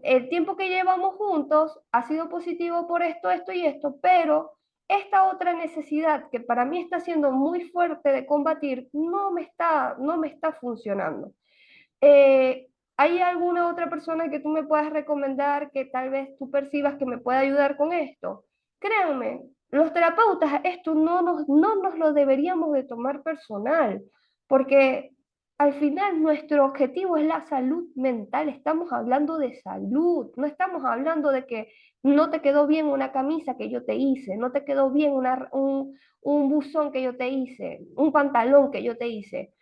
el tiempo que llevamos juntos ha sido positivo por esto, esto y esto, pero esta otra necesidad que para mí está siendo muy fuerte de combatir no me está funcionando. Eh, ¿Hay alguna otra persona que tú me puedas recomendar que tal vez tú percibas que me pueda ayudar con esto? Créanme, los terapeutas esto no nos lo deberíamos de tomar personal, porque al final nuestro objetivo es la salud mental, estamos hablando de salud, no estamos hablando de que no te quedó bien una camisa que yo te hice, no te quedó bien un buzón que yo te hice, un pantalón que yo te hice.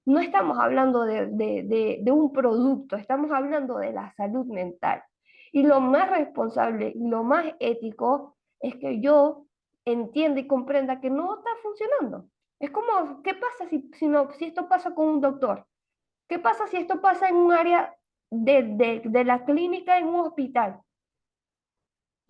No estamos hablando de un producto, estamos hablando de la salud mental. Y lo más responsable y lo más ético es que yo entienda y comprenda que no está funcionando. Es como, ¿qué pasa si esto pasa con un doctor? ¿Qué pasa si esto pasa en un área de la clínica, en un hospital?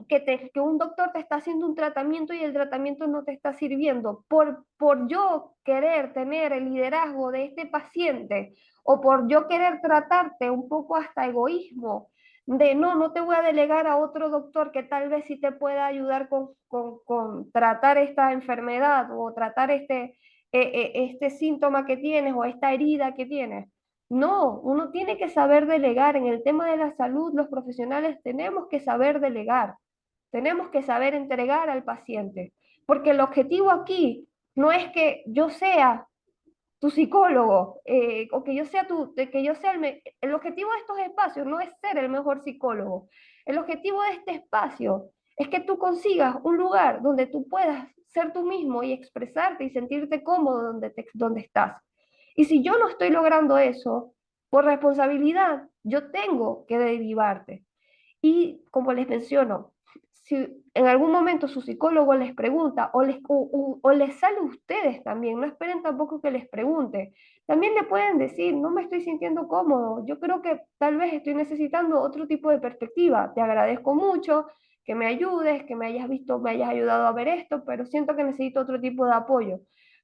Que un doctor te está haciendo un tratamiento y el tratamiento no te está sirviendo, por yo querer tener el liderazgo de este paciente o por yo querer tratarte un poco hasta egoísmo, de no te voy a delegar a otro doctor que tal vez sí te pueda ayudar con tratar esta enfermedad o tratar este síntoma que tienes o esta herida que tienes. No, uno tiene que saber delegar. En el tema de la salud, los profesionales tenemos que saber delegar. Tenemos que saber entregar al paciente, porque el objetivo aquí no es que yo sea tu psicólogo o que yo sea que yo sea el objetivo de estos espacios no es ser el mejor psicólogo. El objetivo de este espacio es que tú consigas un lugar donde tú puedas ser tú mismo y expresarte y sentirte cómodo donde estás. Y si yo no estoy logrando eso, por responsabilidad, yo tengo que derivarte. Y como les menciono, si en algún momento su psicólogo les pregunta o les sale a ustedes también, no esperen tampoco que les pregunte, también le pueden decir, no me estoy sintiendo cómodo, yo creo que tal vez estoy necesitando otro tipo de perspectiva, te agradezco mucho que me ayudes, que me hayas visto, me hayas ayudado a ver esto, pero siento que necesito otro tipo de apoyo.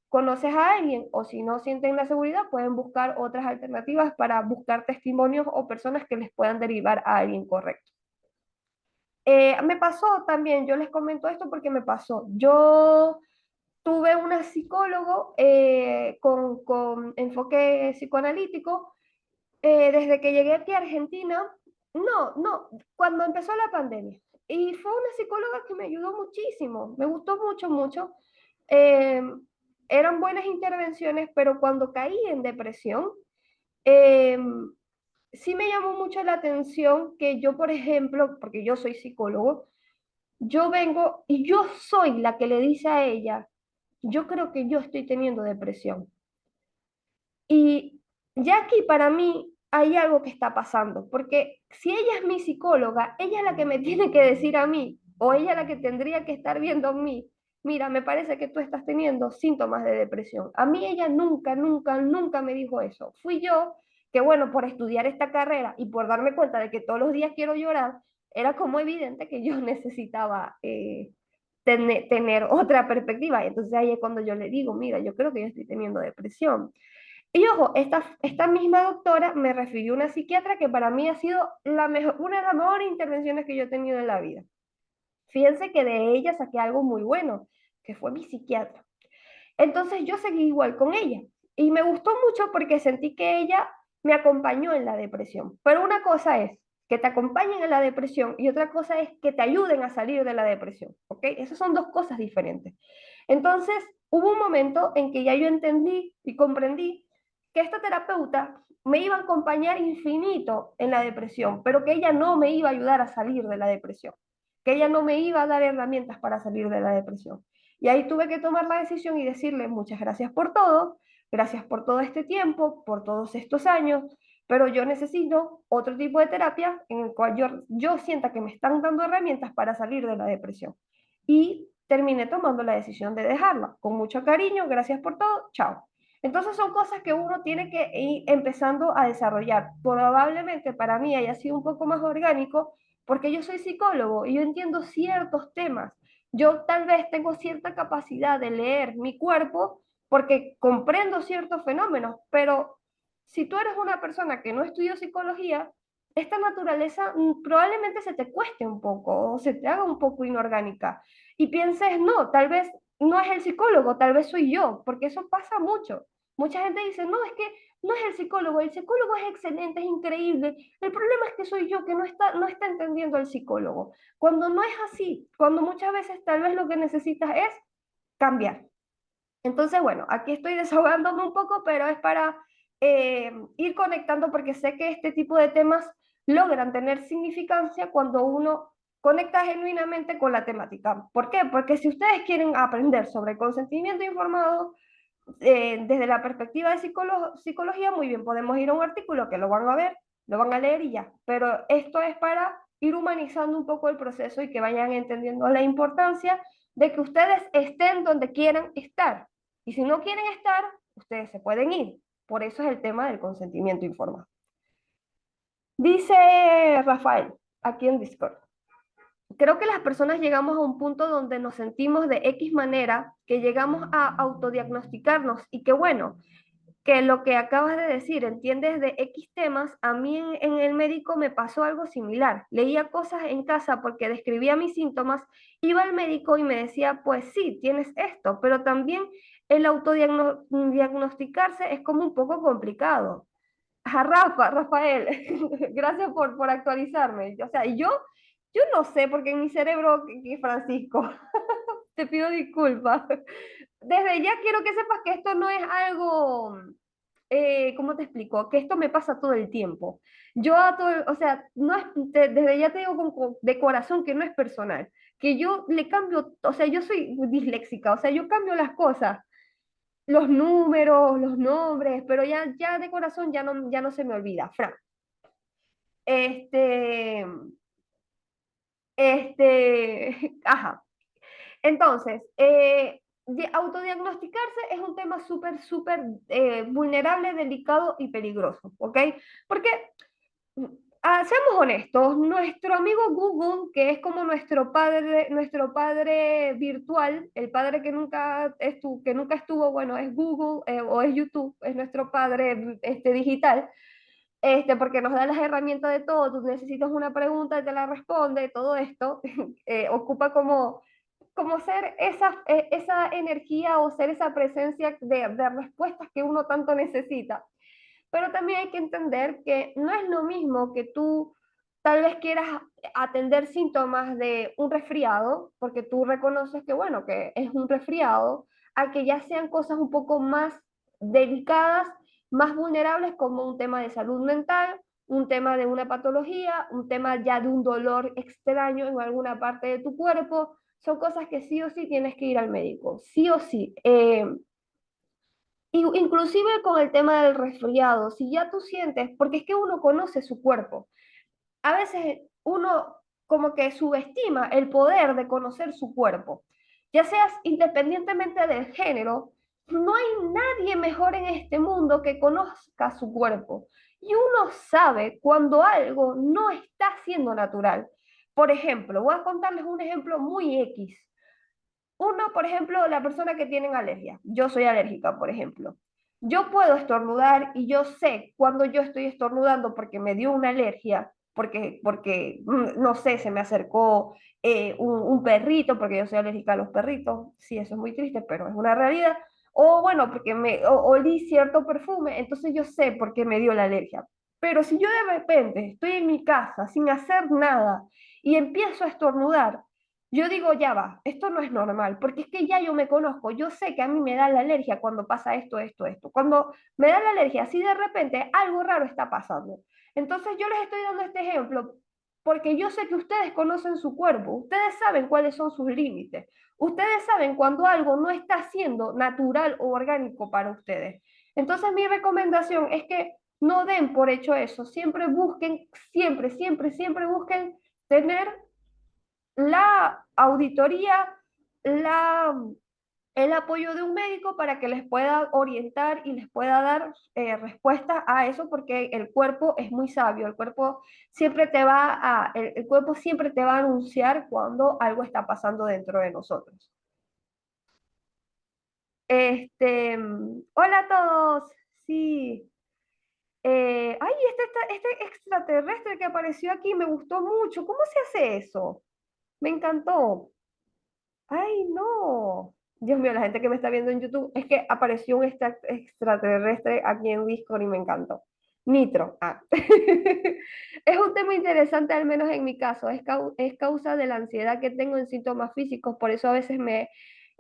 ¿Conoces a alguien? O si no sienten la seguridad, pueden buscar otras alternativas para buscar testimonios o personas que les puedan derivar a alguien correcto. Me pasó también, yo les comento esto porque me pasó. Yo tuve una psicólogo con enfoque psicoanalítico desde que llegué aquí a Argentina. No, cuando empezó la pandemia. Y fue una psicóloga que me ayudó muchísimo, me gustó mucho, mucho. Eh, Eran buenas intervenciones, pero cuando caí en depresión, eh, sí me llamó mucho la atención que yo, por ejemplo, porque yo soy psicólogo, yo vengo y yo soy la que le dice a ella, yo creo que yo estoy teniendo depresión. Y ya aquí para mí hay algo que está pasando, porque si ella es mi psicóloga, ella es la que me tiene que decir a mí, o ella es la que tendría que estar viendo a mí, mira, me parece que tú estás teniendo síntomas de depresión. A mí ella nunca, nunca, nunca me dijo eso. Fui yo que, bueno, por estudiar esta carrera y por darme cuenta de que todos los días quiero llorar, era como evidente que yo necesitaba tener otra perspectiva. Y entonces ahí es cuando yo le digo, mira, yo creo que yo estoy teniendo depresión. Y ojo, esta misma doctora me refirió a una psiquiatra que para mí ha sido la mejor, una de las mejores intervenciones que yo he tenido en la vida. Fíjense que de ella saqué algo muy bueno, que fue mi psiquiatra. Entonces yo seguí igual con ella y me gustó mucho porque sentí que ella me acompañó en la depresión. Pero una cosa es que te acompañen en la depresión y otra cosa es que te ayuden a salir de la depresión, ¿ok? Esas son dos cosas diferentes. Entonces hubo un momento en que ya yo entendí y comprendí que esta terapeuta me iba a acompañar infinito en la depresión, pero que ella no me iba a ayudar a salir de la depresión, que ella no me iba a dar herramientas para salir de la depresión. Y ahí tuve que tomar la decisión y decirle muchas gracias por todo este tiempo, por todos estos años, pero yo necesito otro tipo de terapia en el cual yo sienta que me están dando herramientas para salir de la depresión. Y terminé tomando la decisión de dejarla. Con mucho cariño, gracias por todo, chao. Entonces son cosas que uno tiene que ir empezando a desarrollar. Probablemente para mí haya sido un poco más orgánico porque yo soy psicólogo y yo entiendo ciertos temas. Yo tal vez tengo cierta capacidad de leer mi cuerpo porque comprendo ciertos fenómenos, pero si tú eres una persona que no estudió psicología, esta naturaleza probablemente se te cueste un poco o se te haga un poco inorgánica y pienses, no, tal vez no es el psicólogo, tal vez soy yo, porque eso pasa mucho. Mucha gente dice, no, es que no es el psicólogo es excelente, es increíble. El problema es que soy yo que no está entendiendo al psicólogo. Cuando no es así, cuando muchas veces tal vez lo que necesitas es cambiar. Entonces, bueno, aquí estoy desahogándome un poco, pero es para ir conectando porque sé que este tipo de temas logran tener significancia cuando uno conecta genuinamente con la temática. ¿Por qué? Porque si ustedes quieren aprender sobre consentimiento informado desde la perspectiva de psicología, muy bien, podemos ir a un artículo que lo van a ver, lo van a leer y ya. Pero esto es para ir humanizando un poco el proceso y que vayan entendiendo la importancia de que ustedes estén donde quieran estar. Y si no quieren estar, ustedes se pueden ir. Por eso es el tema del consentimiento informado. Dice Rafael, aquí en Discord. Creo que las personas llegamos a un punto donde nos sentimos de X manera, que llegamos a autodiagnosticarnos y que bueno, que lo que acabas de decir, entiendes de X temas, a mí en el médico me pasó algo similar. Leía cosas en casa porque describía mis síntomas, iba al médico y me decía, pues sí, tienes esto, pero también el autodiagnosticarse es como un poco complicado. A Rafael, gracias por actualizarme. O sea, yo no sé, porque en mi cerebro, Francisco, te pido disculpas. Desde ya quiero que sepas que esto no es algo, ¿cómo te explico? Que esto me pasa todo el tiempo. Yo a todo, o sea, no es, desde ya te digo de corazón que no es personal, que yo le cambio, o sea, yo soy disléxica, o sea, yo cambio las cosas, los números, los nombres, pero ya de corazón ya no se me olvida, Fran. Este, ajá. Entonces, autodiagnosticarse es un tema súper vulnerable, delicado y peligroso, ¿ok? Porque seamos honestos, nuestro amigo Google, que es como nuestro padre virtual, el padre que nunca estuvo, bueno, es Google o es YouTube, es nuestro padre digital, porque nos da las herramientas de todo. Tú necesitas una pregunta y te la responde, todo esto ocupa como ser esa energía o ser esa presencia de respuestas que uno tanto necesita. Pero también hay que entender que no es lo mismo que tú tal vez quieras atender síntomas de un resfriado, porque tú reconoces que, bueno, que es un resfriado, a que ya sean cosas un poco más delicadas, más vulnerables, como un tema de salud mental, un tema de una patología, un tema ya de un dolor extraño en alguna parte de tu cuerpo. Son cosas que sí o sí tienes que ir al médico, sí o sí. Inclusive con el tema del resfriado, si ya tú sientes, porque es que uno conoce su cuerpo, a veces uno como que subestima el poder de conocer su cuerpo, ya seas independientemente del género, no hay nadie mejor en este mundo que conozca su cuerpo. Y uno sabe cuando algo no está siendo natural. Por ejemplo, voy a contarles un ejemplo muy X. Uno, por ejemplo, la persona que tiene alergia. Yo soy alérgica, por ejemplo. Yo puedo estornudar y yo sé cuando yo estoy estornudando porque me dio una alergia, porque no sé, se me acercó un perrito, porque yo soy alérgica a los perritos. Sí, eso es muy triste, pero es una realidad. O bueno, porque olí cierto perfume, entonces yo sé por qué me dio la alergia. Pero si yo de repente estoy en mi casa sin hacer nada y empiezo a estornudar, yo digo, ya va, esto no es normal, porque es que ya yo me conozco, yo sé que a mí me da la alergia cuando pasa esto. Cuando me da la alergia, si de repente algo raro está pasando. Entonces yo les estoy dando este ejemplo porque yo sé que ustedes conocen su cuerpo, ustedes saben cuáles son sus límites, ustedes saben cuando algo no está siendo natural o orgánico para ustedes. Entonces mi recomendación es que no den por hecho eso, siempre busquen, siempre busquen tener la auditoría, la, el apoyo de un médico para que les pueda orientar y les pueda dar respuesta a eso, porque el cuerpo es muy sabio, el cuerpo siempre te va a anunciar cuando algo está pasando dentro de nosotros. Hola a todos, sí. Ay, este extraterrestre que apareció aquí me gustó mucho. ¿Cómo se hace eso? Me encantó. Ay, no. Dios mío, la gente que me está viendo en YouTube, es que apareció un extraterrestre aquí en Discord y me encantó. Nitro. Ah. Es un tema interesante, al menos en mi caso. Es causa de la ansiedad que tengo en síntomas físicos, por eso a veces me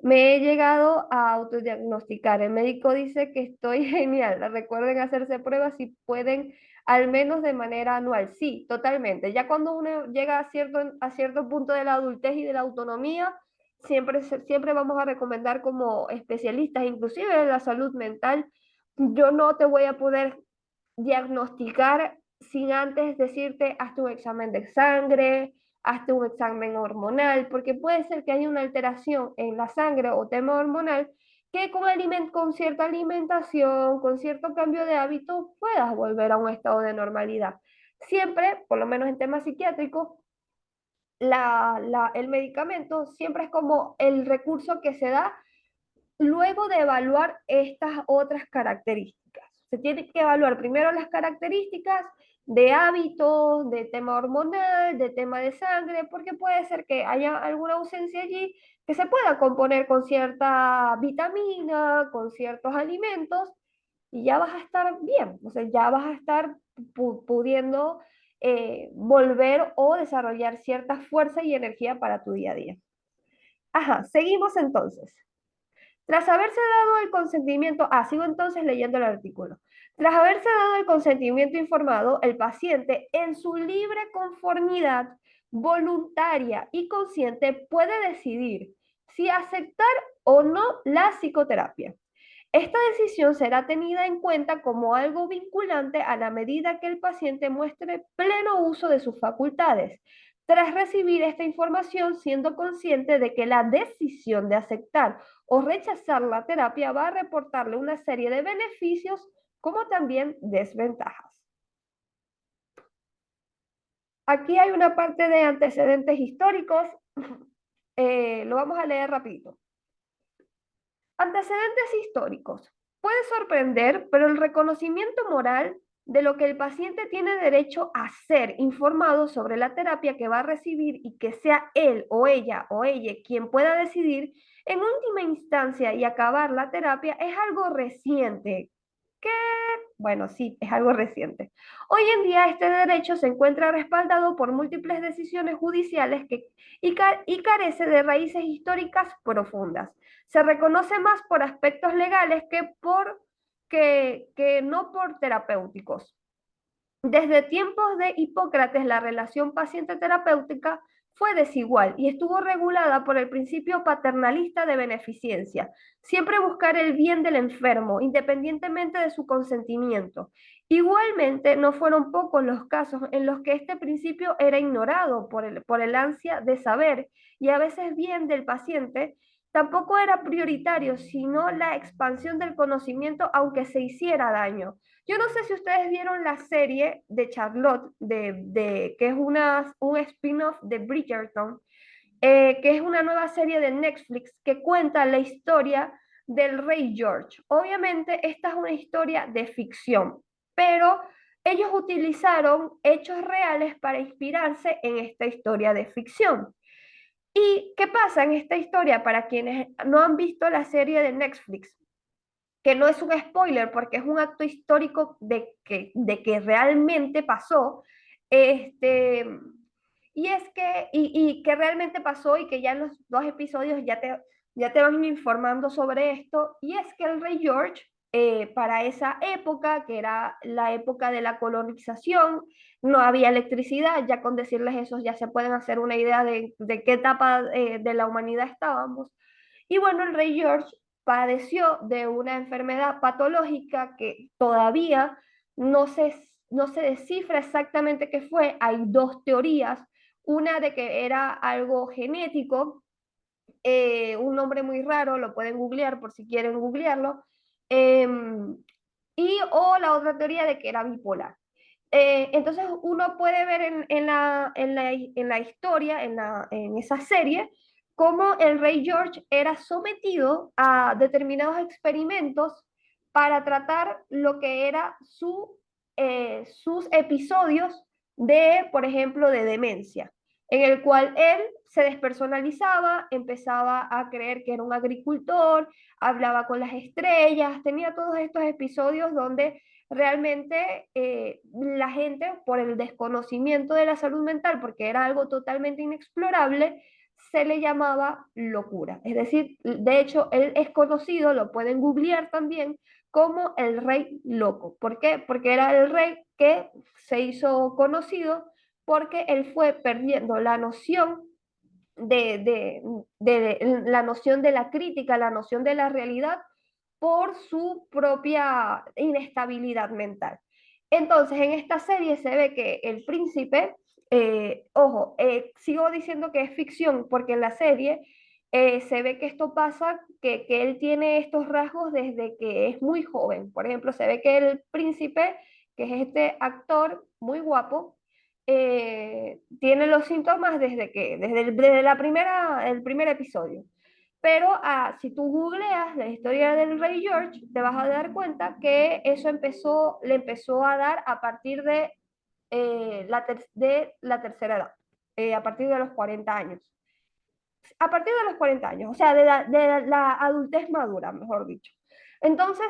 he llegado a autodiagnosticar. El médico dice que estoy genial. Recuerden hacerse pruebas si pueden, al menos de manera anual. Sí, totalmente. Ya cuando uno llega a cierto punto de la adultez y de la autonomía, siempre vamos a recomendar como especialistas, inclusive en la salud mental. Yo no te voy a poder diagnosticar sin antes decirte, hazte un examen de sangre, hazte un examen hormonal, porque puede ser que haya una alteración en la sangre o tema hormonal que con cierta alimentación, con cierto cambio de hábito, puedas volver a un estado de normalidad. Siempre, por lo menos en temas psiquiátricos, el medicamento siempre es como el recurso que se da luego de evaluar estas otras características. Se tiene que evaluar primero las características de hábitos, de tema hormonal, de tema de sangre, porque puede ser que haya alguna ausencia allí que se pueda componer con cierta vitamina, con ciertos alimentos, y ya vas a estar bien, o sea, ya vas a estar pudiendo volver o desarrollar cierta fuerza y energía para tu día a día. Ajá, seguimos entonces. Tras haberse dado el consentimiento, sigo entonces leyendo el artículo. Tras haberse dado el consentimiento informado, el paciente, en su libre conformidad voluntaria y consciente, puede decidir si aceptar o no la psicoterapia. Esta decisión será tenida en cuenta como algo vinculante a la medida que el paciente muestre pleno uso de sus facultades, tras recibir esta información siendo consciente de que la decisión de aceptar o rechazar la terapia va a reportarle una serie de beneficios como también desventajas. Aquí hay una parte de antecedentes históricos, lo vamos a leer rapidito. Antecedentes históricos. Puede sorprender, pero el reconocimiento moral de lo que el paciente tiene derecho a ser informado sobre la terapia que va a recibir y que sea él o ella quien pueda decidir en última instancia y acabar la terapia es algo reciente. ¿Qué? Bueno, sí, es algo reciente. Hoy en día este derecho se encuentra respaldado por múltiples decisiones judiciales y carece de raíces históricas profundas. Se reconoce más por aspectos legales que no por terapéuticos. Desde tiempos de Hipócrates, la relación paciente-terapéutica fue desigual y estuvo regulada por el principio paternalista de beneficencia, siempre buscar el bien del enfermo, independientemente de su consentimiento. Igualmente, no fueron pocos los casos en los que este principio era ignorado por el ansia de saber y a veces bien del paciente. Tampoco era prioritario, sino la expansión del conocimiento, aunque se hiciera daño. Yo no sé si ustedes vieron la serie de Charlotte, que es un spin-off de Bridgerton, que es una nueva serie de Netflix que cuenta la historia del rey George. Obviamente esta es una historia de ficción, pero ellos utilizaron hechos reales para inspirarse en esta historia de ficción. ¿Y qué pasa en esta historia para quienes no han visto la serie de Netflix? Que no es un spoiler porque es un acto histórico de que realmente pasó, este, y que realmente pasó y que ya en los dos episodios ya te van informando sobre esto, y es que el rey George, para esa época, que era la época de la colonización, no había electricidad, ya con decirles eso ya se pueden hacer una idea de qué etapa de la humanidad estábamos. Y bueno, el rey George padeció de una enfermedad patológica que todavía no se, no se descifra exactamente qué fue. Hay dos teorías, una de que era algo genético, un nombre muy raro, lo pueden googlear por si quieren googlearlo, eh, y o la otra teoría de que era bipolar. Entonces uno puede ver en la historia, en esa serie, cómo el rey George era sometido a determinados experimentos para tratar lo que era sus episodios de, por ejemplo, de demencia, en el cual él se despersonalizaba, empezaba a creer que era un agricultor, hablaba con las estrellas, tenía todos estos episodios donde realmente la gente, por el desconocimiento de la salud mental, porque era algo totalmente inexplorable, se le llamaba locura. Es decir, de hecho, él es conocido, lo pueden googlear también, como el rey loco. ¿Por qué? Porque era el rey que se hizo conocido porque él fue perdiendo la noción la noción de la crítica, la noción de la realidad por su propia inestabilidad mental. Entonces, en esta serie se ve que el príncipe, ojo, sigo diciendo que es ficción porque en la serie se ve que esto pasa, que él tiene estos rasgos desde que es muy joven. Por ejemplo, se ve que el príncipe, que es este actor muy guapo, tiene los síntomas desde el primer episodio. Pero si tú googleas la historia del rey George, te vas a dar cuenta que eso le empezó a dar a partir de la tercera edad, a partir de los 40 años. A partir de los 40 años, o sea, de la adultez madura, mejor dicho. Entonces,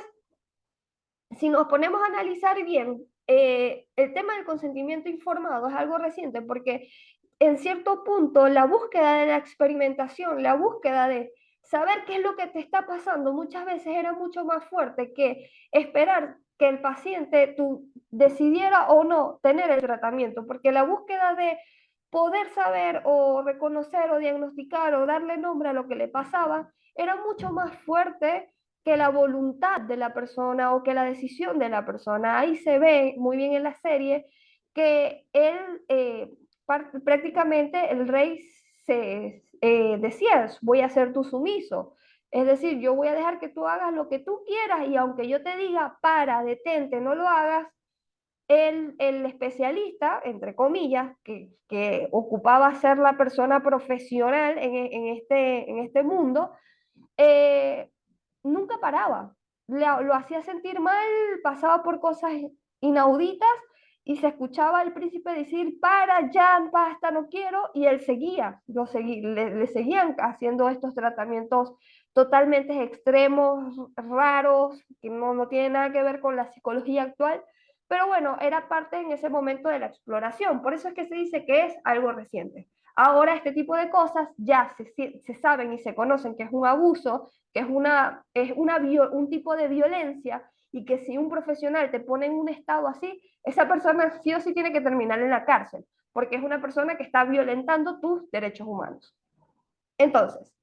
si nos ponemos a analizar bien, el tema del consentimiento informado es algo reciente porque en cierto punto la búsqueda de la experimentación, la búsqueda de saber qué es lo que te está pasando, muchas veces era mucho más fuerte que esperar que el paciente decidiera o no tener el tratamiento, porque la búsqueda de poder saber o reconocer o diagnosticar o darle nombre a lo que le pasaba era mucho más fuerte que la voluntad de la persona o que la decisión de la persona. Ahí se ve muy bien en la serie que él, prácticamente el rey decía, voy a ser tu sumiso, Es decir, yo voy a dejar que tú hagas lo que tú quieras y aunque yo te diga, para, detente, no lo hagas, el especialista, entre comillas, que ocupaba ser la persona profesional en este mundo, eh, nunca paraba. Lo hacía sentir mal, pasaba por cosas inauditas y se escuchaba al príncipe decir, para, ya, basta, no quiero, y él seguía, le seguían haciendo estos tratamientos totalmente extremos, raros, que no tienen nada que ver con la psicología actual, pero bueno, era parte en ese momento de la exploración, por eso es que se dice que es algo reciente. Ahora este tipo de cosas ya se saben y se conocen que es un abuso, que un tipo de violencia y que si un profesional te pone en un estado así, esa persona sí o sí tiene que terminar en la cárcel, porque es una persona que está violentando tus derechos humanos. Entonces,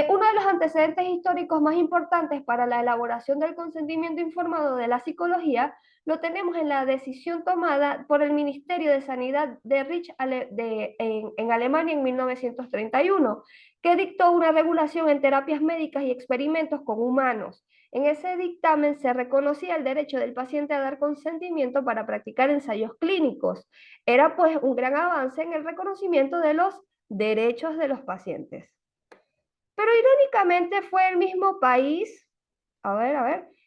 uno de los antecedentes históricos más importantes para la elaboración del consentimiento informado de la psicología lo tenemos en la decisión tomada por el Ministerio de Sanidad de Rich en Alemania en 1931, que dictó una regulación en terapias médicas y experimentos con humanos. En ese dictamen se reconocía el derecho del paciente a dar consentimiento para practicar ensayos clínicos. Era pues un gran avance en el reconocimiento de los derechos de los pacientes. Pero irónicamente fue el mismo país,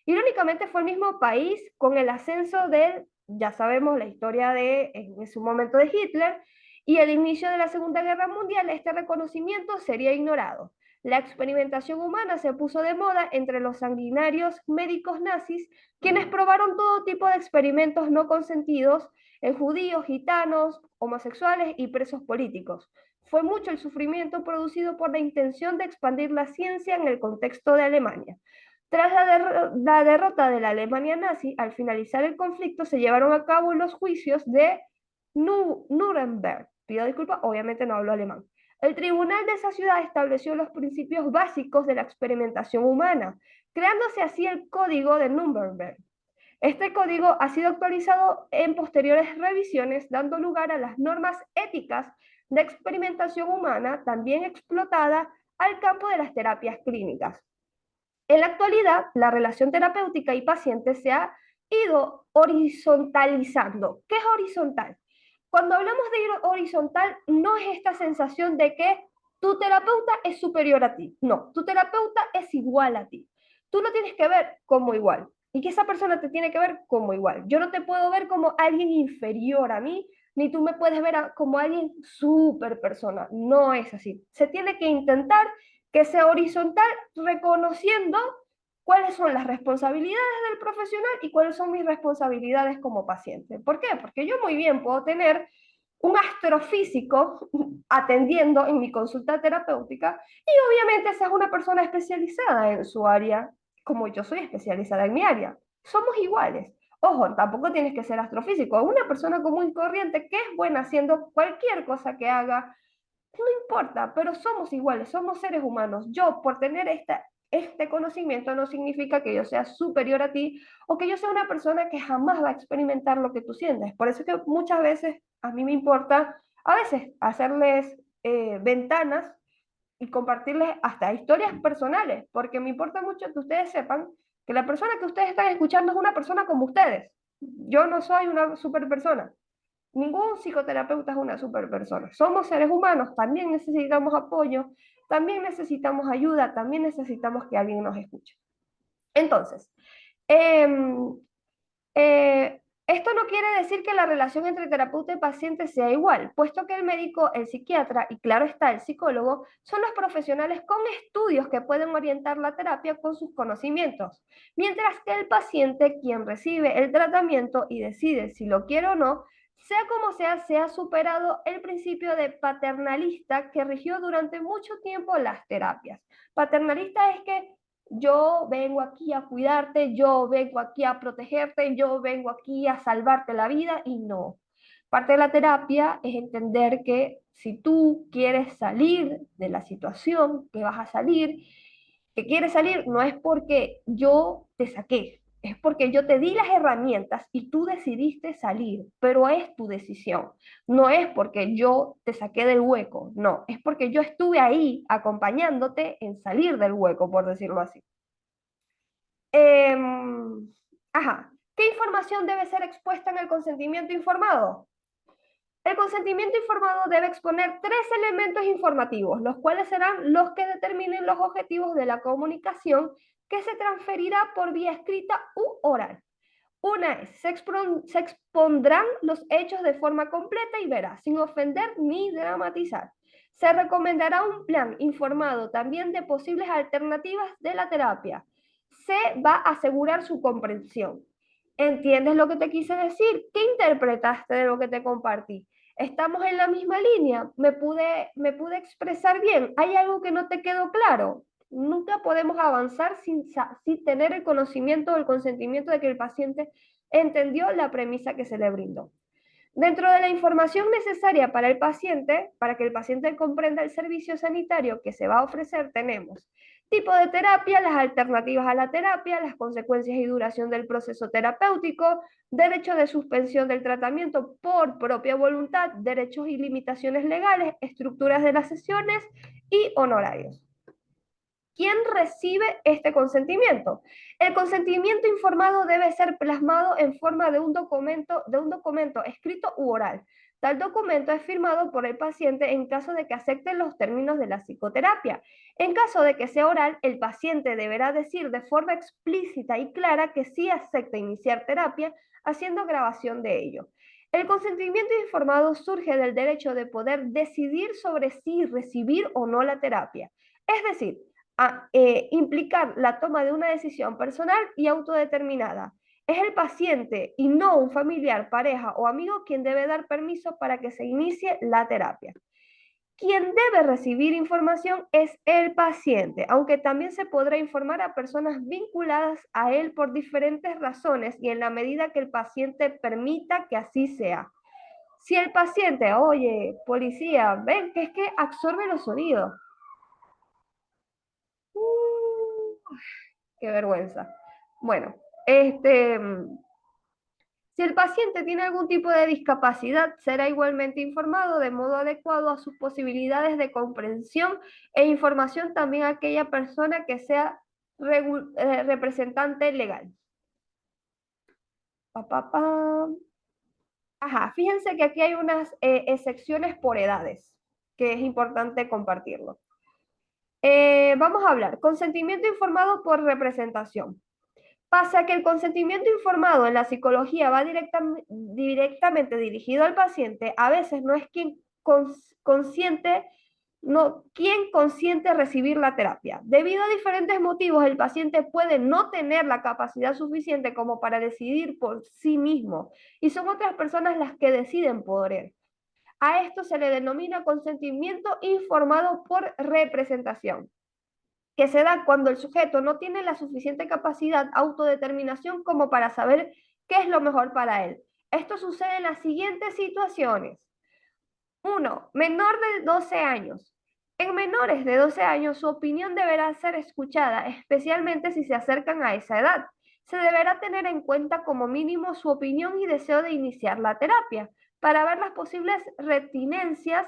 irónicamente fue el mismo país con el ascenso de, ya sabemos la historia de, en su momento de Hitler, y el inicio de la Segunda Guerra Mundial, este reconocimiento sería ignorado. La experimentación humana se puso de moda entre los sanguinarios médicos nazis, quienes probaron todo tipo de experimentos no consentidos en judíos, gitanos, homosexuales y presos políticos. Fue mucho el sufrimiento producido por la intención de expandir la ciencia en el contexto de Alemania. Tras la derrota de la Alemania nazi, al finalizar el conflicto se llevaron a cabo los juicios de Nuremberg. Pido disculpas, obviamente no hablo alemán. El tribunal de esa ciudad estableció los principios básicos de la experimentación humana, creándose así el Código de Nuremberg. Este código ha sido actualizado en posteriores revisiones, dando lugar a las normas éticas de experimentación humana, también explotada al campo de las terapias clínicas. En la actualidad, la relación terapéutica y paciente se ha ido horizontalizando. ¿Qué es horizontal? Cuando hablamos de ir horizontal, no es esta sensación de que tu terapeuta es superior a ti. No, tu terapeuta es igual a ti. Tú lo tienes que ver como igual y que esa persona te tiene que ver como igual. Yo no te puedo ver como alguien inferior a mí, ni tú me puedes ver como alguien super persona. No es así. Se tiene que intentar que sea horizontal reconociendo cuáles son las responsabilidades del profesional y cuáles son mis responsabilidades como paciente. ¿Por qué? Porque yo muy bien puedo tener un astrofísico atendiendo en mi consulta terapéutica y obviamente esa es una persona especializada en su área, como yo soy especializada en mi área. Somos iguales. Ojo, tampoco tienes que ser astrofísico. Una persona común y corriente que es buena haciendo cualquier cosa que haga, no importa, pero somos iguales, somos seres humanos. Yo, por tener este conocimiento, no significa que yo sea superior a ti o que yo sea una persona que jamás va a experimentar lo que tú sientes. Por eso es que muchas veces a mí me importa, a veces, hacerles ventanas y compartirles hasta historias personales, porque me importa mucho que ustedes sepan que la persona que ustedes están escuchando es una persona como ustedes. Yo no soy una super persona. Ningún psicoterapeuta es una super persona. Somos seres humanos, también necesitamos apoyo, también necesitamos ayuda, también necesitamos que alguien nos escuche. Entonces, eh, esto no quiere decir que la relación entre terapeuta y paciente sea igual, puesto que el médico, el psiquiatra y claro está el psicólogo son los profesionales con estudios que pueden orientar la terapia con sus conocimientos, mientras que el paciente, quien recibe el tratamiento y decide si lo quiere o no, sea como sea, se ha superado el principio de paternalista que rigió durante mucho tiempo las terapias. Paternalista es que yo vengo aquí a cuidarte, yo vengo aquí a protegerte, yo vengo aquí a salvarte la vida y no. Parte de la terapia es entender que si tú quieres salir de la situación, que vas a salir, que quieres salir, no es porque yo te saqué. Es porque yo te di las herramientas y tú decidiste salir, pero es tu decisión. No es porque yo te saqué del hueco, no, es porque yo estuve ahí acompañándote en salir del hueco, por decirlo así. Ajá. ¿Qué información debe ser expuesta en el consentimiento informado? El consentimiento informado debe exponer tres elementos informativos, los cuales serán los que determinen los objetivos de la comunicación que se transferirá por vía escrita u oral. Una es, se expondrán los hechos de forma completa y veraz, sin ofender ni dramatizar. Se recomendará un plan informado también de posibles alternativas de la terapia. Se va a asegurar su comprensión. ¿Entiendes lo que te quise decir? ¿Qué interpretaste de lo que te compartí? ¿Estamos en la misma línea? ¿Me pude expresar bien? ¿Hay algo que no te quedó claro? Nunca podemos avanzar sin tener el conocimiento o el consentimiento de que el paciente entendió la premisa que se le brindó. Dentro de la información necesaria para el paciente, para que el paciente comprenda el servicio sanitario que se va a ofrecer, tenemos tipo de terapia, las alternativas a la terapia, las consecuencias y duración del proceso terapéutico, derecho de suspensión del tratamiento por propia voluntad, derechos y limitaciones legales, estructuras de las sesiones y honorarios. ¿Quién recibe este consentimiento? El consentimiento informado debe ser plasmado en forma de un documento escrito u oral. Tal documento es firmado por el paciente en caso de que acepte los términos de la psicoterapia. En caso de que sea oral, el paciente deberá decir de forma explícita y clara que sí acepta iniciar terapia, haciendo grabación de ello. El consentimiento informado surge del derecho de poder decidir sobre si recibir o no la terapia. Es decir, implicar la toma de una decisión personal y autodeterminada. Es el paciente y no un familiar, pareja o amigo quien debe dar permiso para que se inicie la terapia. Quien debe recibir información es el paciente, aunque también se podrá informar a personas vinculadas a él por diferentes razones y en la medida que el paciente permita que así sea. Si el paciente, oye, policía, ven que es que absorbe los sonidos. Uh, Qué vergüenza. Bueno, este, si el paciente tiene algún tipo de discapacidad, será igualmente informado de modo adecuado a sus posibilidades de comprensión e información también a aquella persona que sea representante legal. Pa, pa, pa. Ajá, fíjense que aquí hay unas excepciones por edades, que es importante compartirlo. Vamos a hablar, consentimiento informado por representación. Pasa que el consentimiento informado en la psicología va directamente dirigido al paciente, a veces no es quien consiente recibir la terapia. Debido a diferentes motivos, el paciente puede no tener la capacidad suficiente como para decidir por sí mismo y son otras personas las que deciden por él. A esto se le denomina consentimiento informado por representación, que se da cuando el sujeto no tiene la suficiente capacidad, autodeterminación como para saber qué es lo mejor para él. Esto sucede en las siguientes situaciones. Uno, menor de 12 años. En menores de 12 años, su opinión deberá ser escuchada, especialmente si se acercan a esa edad. Se deberá tener en cuenta como mínimo su opinión y deseo de iniciar la terapia para ver las posibles reticencias,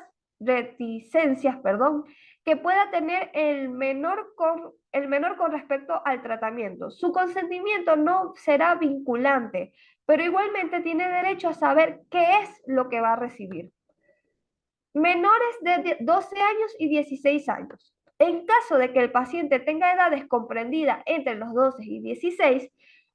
que pueda tener el menor con respecto al tratamiento. Su consentimiento no será vinculante, pero igualmente tiene derecho a saber qué es lo que va a recibir. Menores de 12 años y 16 años. En caso de que el paciente tenga edades comprendidas entre los 12 y 16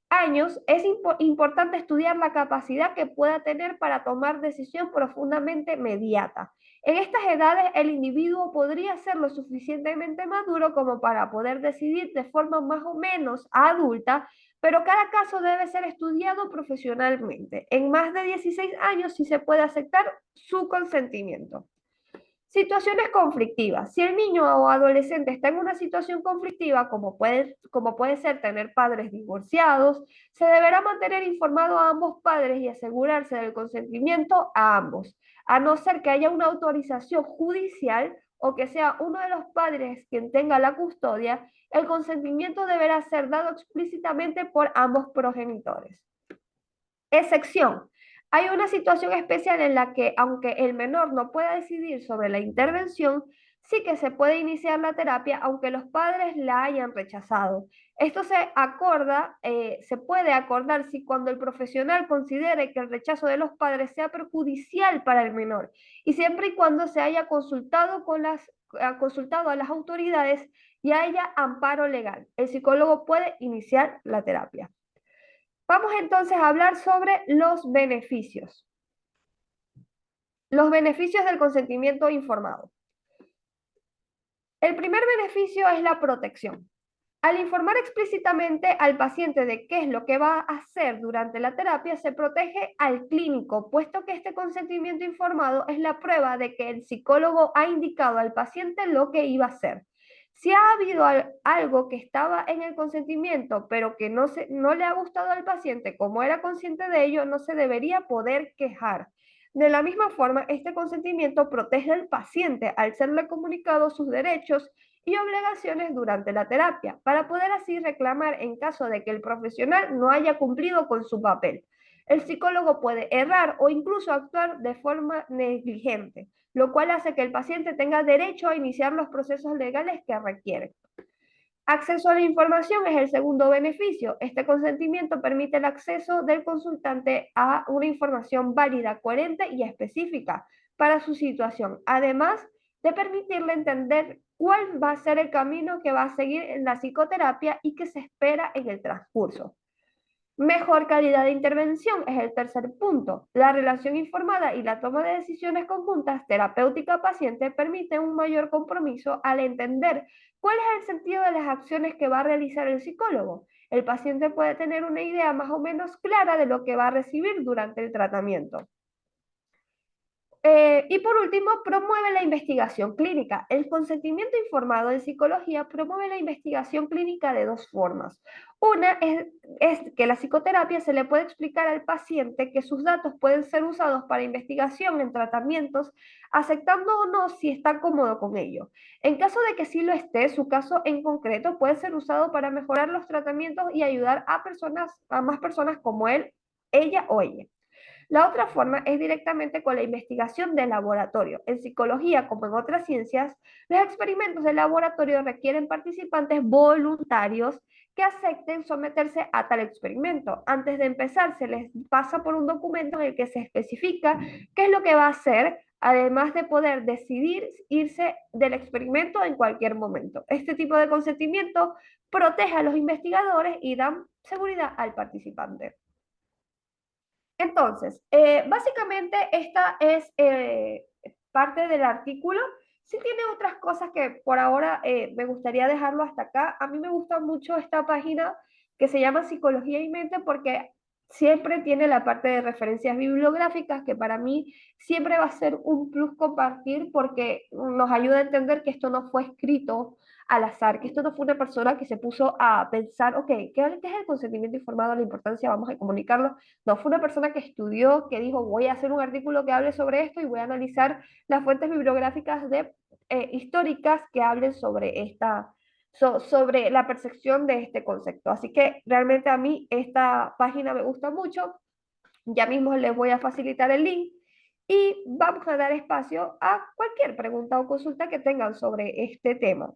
años, es importante estudiar la capacidad que pueda tener para tomar decisión profundamente mediata. En estas edades, el individuo podría ser lo suficientemente maduro como para poder decidir de forma más o menos adulta, pero cada caso debe ser estudiado profesionalmente. En más de 16 años sí se puede aceptar su consentimiento. Situaciones conflictivas. Si el niño o adolescente está en una situación conflictiva, como puede ser tener padres divorciados, se deberá mantener informado a ambos padres y asegurarse del consentimiento a ambos, a no ser que haya una autorización judicial o que sea uno de los padres quien tenga la custodia, el consentimiento deberá ser dado explícitamente por ambos progenitores. Excepción. Hay una situación especial en la que, aunque el menor no pueda decidir sobre la intervención, sí que se puede iniciar la terapia aunque los padres la hayan rechazado. Esto se puede acordar si cuando el profesional considere que el rechazo de los padres sea perjudicial para el menor y siempre y cuando se haya consultado a las autoridades y haya amparo legal. El psicólogo puede iniciar la terapia. Vamos entonces a hablar sobre los beneficios. Los beneficios del consentimiento informado. El primer beneficio es la protección. Al informar explícitamente al paciente de qué es lo que va a hacer durante la terapia, se protege al clínico, puesto que este consentimiento informado es la prueba de que el psicólogo ha indicado al paciente lo que iba a hacer. Si ha habido algo que estaba en el consentimiento, pero que no le ha gustado al paciente, como era consciente de ello, no se debería poder quejar. De la misma forma, este consentimiento protege al paciente al serle comunicado sus derechos y obligaciones durante la terapia, para poder así reclamar en caso de que el profesional no haya cumplido con su papel. El psicólogo puede errar o incluso actuar de forma negligente, lo cual hace que el paciente tenga derecho a iniciar los procesos legales que requiere. Acceso a la información es el segundo beneficio. Este consentimiento permite el acceso del consultante a una información válida, coherente y específica para su situación, además de permitirle entender cuál va a ser el camino que va a seguir en la psicoterapia y que se espera en el transcurso. Mejor calidad de intervención es el tercer punto. La relación informada y la toma de decisiones conjuntas terapéutica-paciente permiten un mayor compromiso al entender cuál es el sentido de las acciones que va a realizar el psicólogo. El paciente puede tener una idea más o menos clara de lo que va a recibir durante el tratamiento. Y por último, promueve la investigación clínica. El consentimiento informado en psicología promueve la investigación clínica de dos formas. Una es que la psicoterapia se le puede explicar al paciente que sus datos pueden ser usados para investigación en tratamientos, aceptando o no si está cómodo con ello. En caso de que sí lo esté, su caso en concreto puede ser usado para mejorar los tratamientos y ayudar a más personas como él, ella o ella. La otra forma es directamente con la investigación de laboratorio. En psicología, como en otras ciencias, los experimentos de laboratorio requieren participantes voluntarios que acepten someterse a tal experimento. Antes de empezar, se les pasa por un documento en el que se especifica qué es lo que va a hacer, además de poder decidir irse del experimento en cualquier momento. Este tipo de consentimiento protege a los investigadores y dan seguridad al participante. Entonces, básicamente esta es parte del artículo. Sí tiene otras cosas que por ahora me gustaría dejarlo hasta acá. A mí me gusta mucho esta página que se llama Psicología y Mente porque siempre tiene la parte de referencias bibliográficas que para mí siempre va a ser un plus compartir porque nos ayuda a entender que esto no fue escrito al azar, que esto no fue una persona que se puso a pensar, ok, ¿qué es el consentimiento informado? La importancia, vamos a comunicarlo. No, fue una persona que estudió, que dijo, voy a hacer un artículo que hable sobre esto y voy a analizar las fuentes bibliográficas históricas que hablen sobre sobre la percepción de este concepto. Así que realmente a mí esta página me gusta mucho. Ya mismo les voy a facilitar el link y vamos a dar espacio a cualquier pregunta o consulta que tengan sobre este tema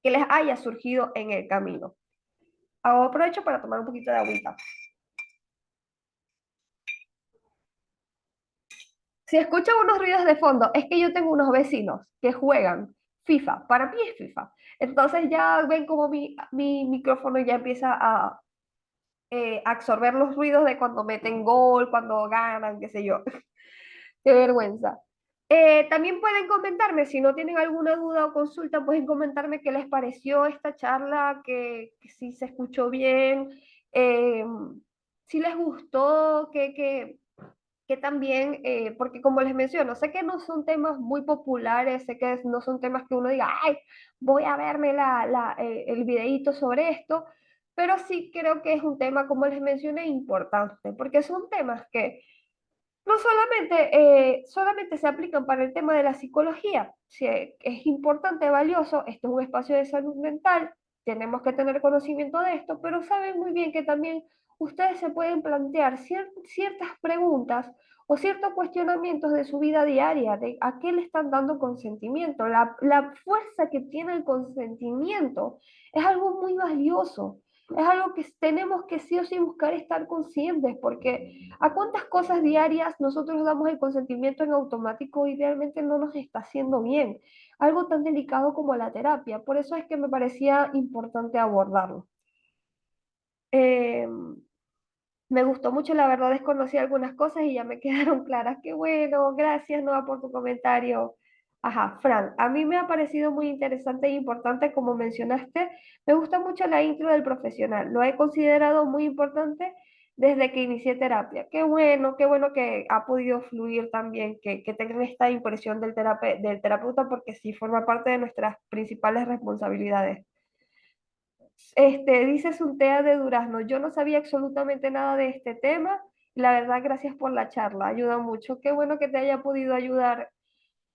que les haya surgido en el camino. Aprovecho para tomar un poquito de agüita. Si escuchan unos ruidos de fondo, es que yo tengo unos vecinos que juegan FIFA. Para mí es FIFA. Entonces ya ven como mi micrófono ya empieza a absorber los ruidos de cuando meten gol, cuando ganan, qué sé yo. Qué vergüenza. También pueden comentarme, si no tienen alguna duda o consulta, pueden comentarme qué les pareció esta charla, que si se escuchó bien, eh, si les gustó, que también, porque como les menciono, sé que no son temas muy populares, sé que no son temas que uno diga, ay, voy a verme el videíto sobre esto, pero sí creo que es un tema, como les mencioné, importante, porque son temas que No solamente se aplican para el tema de la psicología. Si es importante, valioso, esto es un espacio de salud mental, tenemos que tener conocimiento de esto, pero saben muy bien que también ustedes se pueden plantear ciertas preguntas o ciertos cuestionamientos de su vida diaria, de a qué le están dando consentimiento. La fuerza que tiene el consentimiento es algo muy valioso. Es algo que tenemos que sí o sí buscar estar conscientes, porque ¿a cuántas cosas diarias nosotros damos el consentimiento en automático y realmente no nos está haciendo bien? Algo tan delicado como la terapia. Por eso es que me parecía importante abordarlo. Eh, Me gustó mucho, la verdad desconocí algunas cosas y ya me quedaron claras. Qué bueno, gracias Noa por tu comentario. Ajá, Fran, a mí me ha parecido muy interesante e importante, como mencionaste, me gusta mucho la intro del profesional, lo he considerado muy importante desde que inicié terapia. Qué bueno que ha podido fluir también, que tengan esta impresión del terapeuta, porque sí forma parte de nuestras principales responsabilidades. Dices un té de durazno. Yo no sabía absolutamente nada de este tema. La verdad, gracias por la charla. Ayuda mucho. Qué bueno que te haya podido ayudar.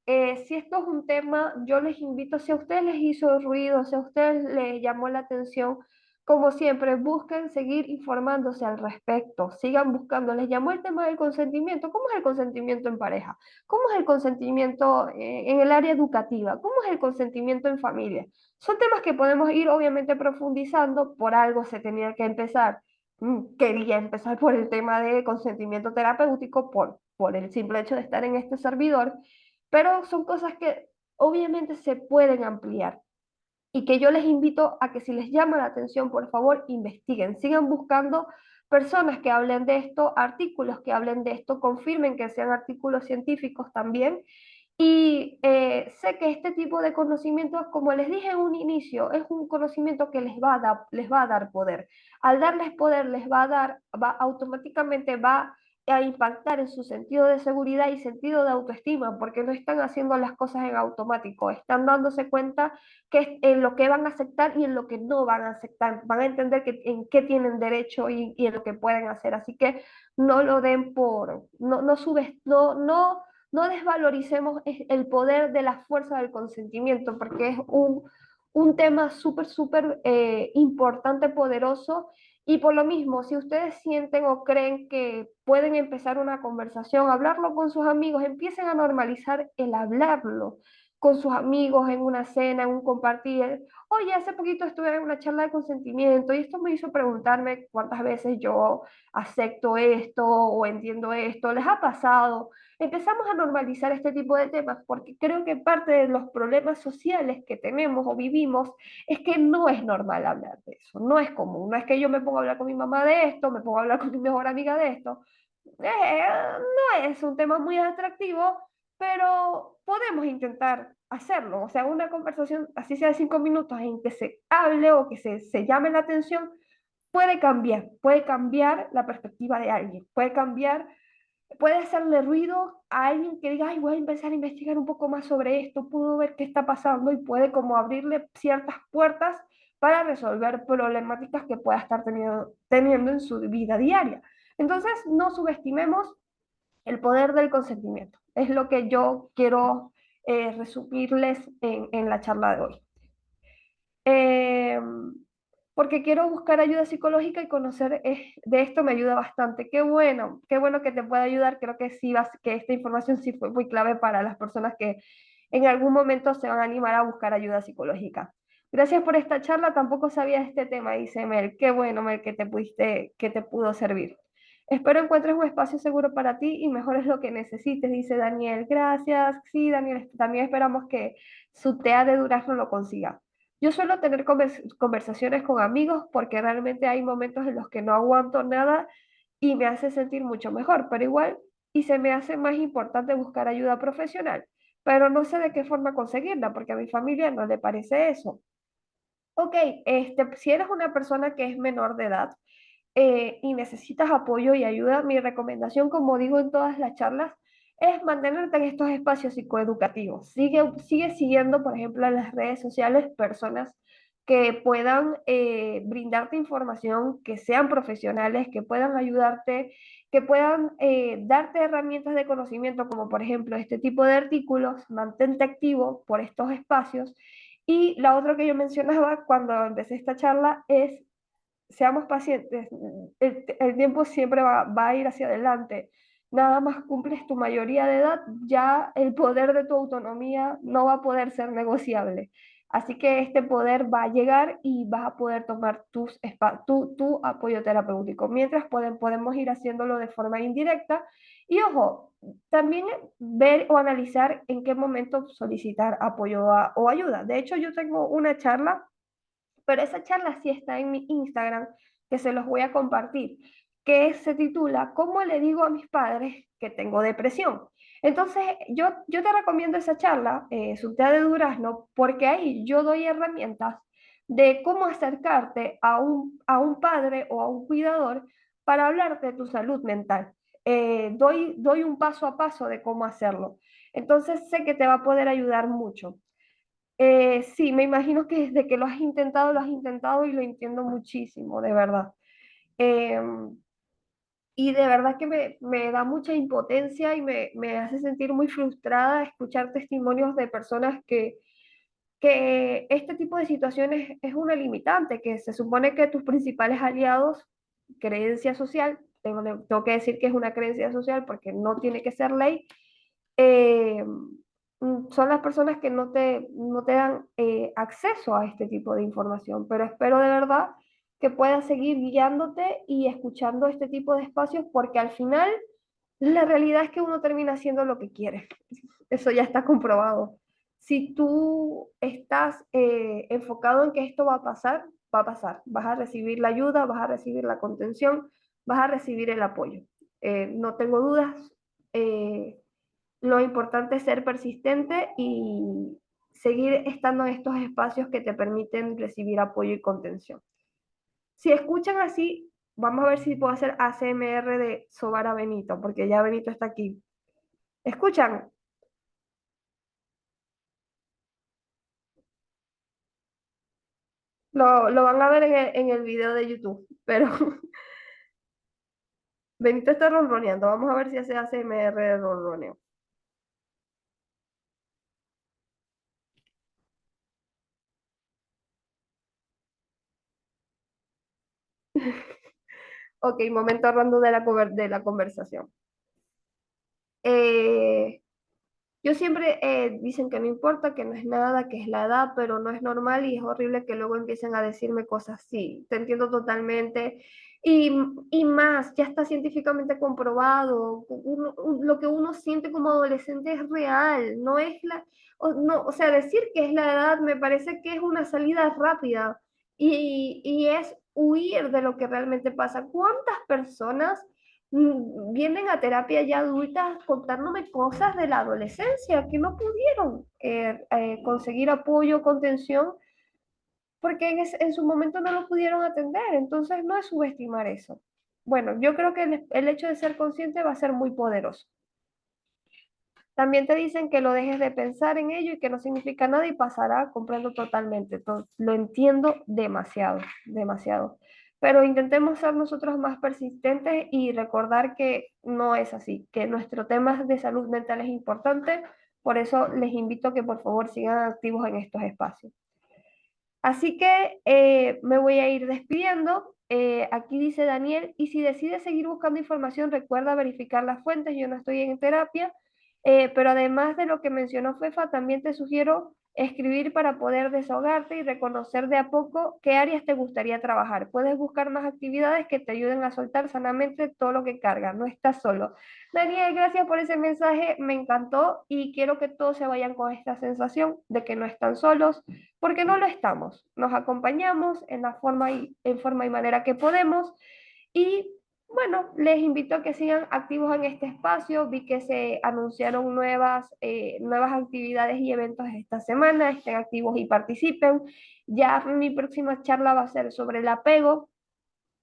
Si esto es un tema, yo les invito, si a ustedes les hizo ruido, si a ustedes les llamó la atención, como siempre, busquen seguir informándose al respecto, sigan buscando. Les llamó el tema del consentimiento. ¿Cómo es el consentimiento en pareja? ¿Cómo es el consentimiento en el área educativa? ¿Cómo es el consentimiento en familia? Son temas que podemos ir obviamente profundizando, por algo se tenía que empezar. Quería empezar por el tema de consentimiento terapéutico, por el simple hecho de estar en este servidor, pero son cosas que obviamente se pueden ampliar y que yo les invito a que si les llama la atención, por favor, investiguen, sigan buscando personas que hablen de esto, artículos que hablen de esto, confirmen que sean artículos científicos también. Y sé que este tipo de conocimientos, como les dije en un inicio, es un conocimiento que les va a dar poder. Al darles poder, automáticamente va a impactar en su sentido de seguridad y sentido de autoestima, porque no están haciendo las cosas en automático, están dándose cuenta que es en lo que van a aceptar y en lo que no van a aceptar, van a entender que, en qué tienen derecho y en lo que pueden hacer. Así que no lo den por, no subes, no desvaloricemos el poder de la fuerza del consentimiento, porque es un tema súper importante, poderoso, y por lo mismo, si ustedes sienten o creen que pueden empezar una conversación, hablarlo con sus amigos, empiecen a normalizar el hablarlo con sus amigos en una cena, en un compartir. Oye, hace poquito estuve en una charla de consentimiento y esto me hizo preguntarme cuántas veces yo acepto esto o entiendo esto. ¿Les ha pasado? Empezamos a normalizar este tipo de temas porque creo que parte de los problemas sociales que tenemos o vivimos es que no es normal hablar de eso, no es común, no es que yo me ponga a hablar con mi mamá de esto, me ponga a hablar con mi mejor amiga de esto. No es un tema muy atractivo, pero podemos intentar hacerlo. O sea, una conversación, así sea de 5 minutos, en que se hable o que se llame la atención, puede cambiar la perspectiva de alguien, puede hacerle ruido a alguien que diga, ay, voy a empezar a investigar un poco más sobre esto, puedo ver qué está pasando y puede como abrirle ciertas puertas para resolver problemáticas que pueda estar teniendo en su vida diaria. Entonces, no subestimemos el poder del consentimiento. Es lo que yo quiero resumirles en la charla de hoy. Eh, Porque quiero buscar ayuda psicológica y conocer de esto me ayuda bastante. Qué bueno que te pueda ayudar. Creo que sí, que esta información sí fue muy clave para las personas que en algún momento se van a animar a buscar ayuda psicológica. Gracias por esta charla. Tampoco sabía de este tema, dice Mel. Qué bueno, Mel, que te pudo servir. Espero encuentres un espacio seguro para ti y mejores lo que necesites, dice Daniel. Gracias. Sí, Daniel, también esperamos que su TEA de durazno lo consiga. Yo suelo tener conversaciones con amigos porque realmente hay momentos en los que no aguanto nada y me hace sentir mucho mejor, pero igual y se me hace más importante buscar ayuda profesional, pero no sé de qué forma conseguirla porque a mi familia no le parece eso. Ok, si eres una persona que es menor de edad, y necesitas apoyo y ayuda, mi recomendación, como digo en todas las charlas, es mantenerte en estos espacios psicoeducativos. Sigue siguiendo, por ejemplo, en las redes sociales personas que puedan brindarte información, que sean profesionales, que puedan ayudarte, que puedan darte herramientas de conocimiento, como por ejemplo este tipo de artículos, mantente activo por estos espacios. Y la otra que yo mencionaba cuando empecé esta charla es seamos pacientes, el tiempo siempre va a ir hacia adelante. Nada más cumples tu mayoría de edad, ya el poder de tu autonomía no va a poder ser negociable. Así que este poder va a llegar y vas a poder tomar tu apoyo terapéutico. Mientras podemos ir haciéndolo de forma indirecta. Y ojo, también ver o analizar en qué momento solicitar apoyo o ayuda. De hecho, yo tengo una charla, pero esa charla sí está en mi Instagram, que se los voy a compartir, que se titula ¿Cómo le digo a mis padres que tengo depresión? Entonces, yo te recomiendo esa charla, su té de durazno, porque ahí yo doy herramientas de cómo acercarte a un padre o a un cuidador para hablar de tu salud mental. Doy un paso a paso de cómo hacerlo. Entonces, sé que te va a poder ayudar mucho. Sí, me imagino que desde que lo has intentado y lo entiendo muchísimo, de verdad. Eh, y de verdad que me da mucha impotencia y me hace sentir muy frustrada escuchar testimonios de personas que este tipo de situaciones es una limitante, que se supone que tus principales aliados, creencia social, tengo que decir que es una creencia social porque no tiene que ser ley, eh, son las personas que no te dan acceso a este tipo de información, pero espero de verdad que puedas seguir guiándote y escuchando este tipo de espacios porque al final la realidad es que uno termina haciendo lo que quiere. Eso ya está comprobado. Si tú estás enfocado en que esto va a pasar, va a pasar. Vas a recibir la ayuda, vas a recibir la contención, vas a recibir el apoyo. No tengo dudas. eh, lo importante es ser persistente y seguir estando en estos espacios que te permiten recibir apoyo y contención. Si escuchan así, vamos a ver si puedo hacer ACMR de sobar a Benito, porque ya Benito está aquí. ¿Escuchan? Lo van a ver en el video de YouTube, pero Benito está ronroneando. Vamos a ver si hace ACMR de ronroneo. Ok, momento random de la conversación. Eh, Yo siempre dicen que no importa, que no es nada, que es la edad, pero no es normal y es horrible que luego empiecen a decirme cosas así. Te entiendo totalmente. Y, y más, ya está científicamente comprobado. Lo que uno siente como adolescente es real, no es no, o sea, decir que es la edad me parece que es una salida rápida y es huir de lo que realmente pasa. ¿Cuántas personas vienen a terapia ya adultas contándome cosas de la adolescencia que no pudieron conseguir apoyo, contención, porque en su momento no lo pudieron atender? Entonces no es subestimar eso. Bueno, yo creo que el hecho de ser consciente va a ser muy poderoso. También te dicen que lo dejes de pensar en ello y que no significa nada y pasará, comprendo totalmente. Lo entiendo demasiado, demasiado. Pero intentemos ser nosotros más persistentes y recordar que no es así, que nuestro tema de salud mental es importante. Por eso les invito a que por favor sigan activos en estos espacios. Así que me voy a ir despidiendo. Aquí dice Daniel, y si decides seguir buscando información, recuerda verificar las fuentes. Yo no estoy en terapia, pero además de lo que mencionó Fefa, también te sugiero escribir para poder desahogarte y reconocer de a poco qué áreas te gustaría trabajar. Puedes buscar más actividades que te ayuden a soltar sanamente todo lo que cargas. No estás solo. Daniel, gracias por ese mensaje, me encantó y quiero que todos se vayan con esta sensación de que no están solos porque no lo estamos. Nos acompañamos en forma y manera que podemos y bueno, les invito a que sigan activos en este espacio. Vi que se anunciaron nuevas actividades y eventos esta semana. Estén activos y participen. Ya mi próxima charla va a ser sobre el apego.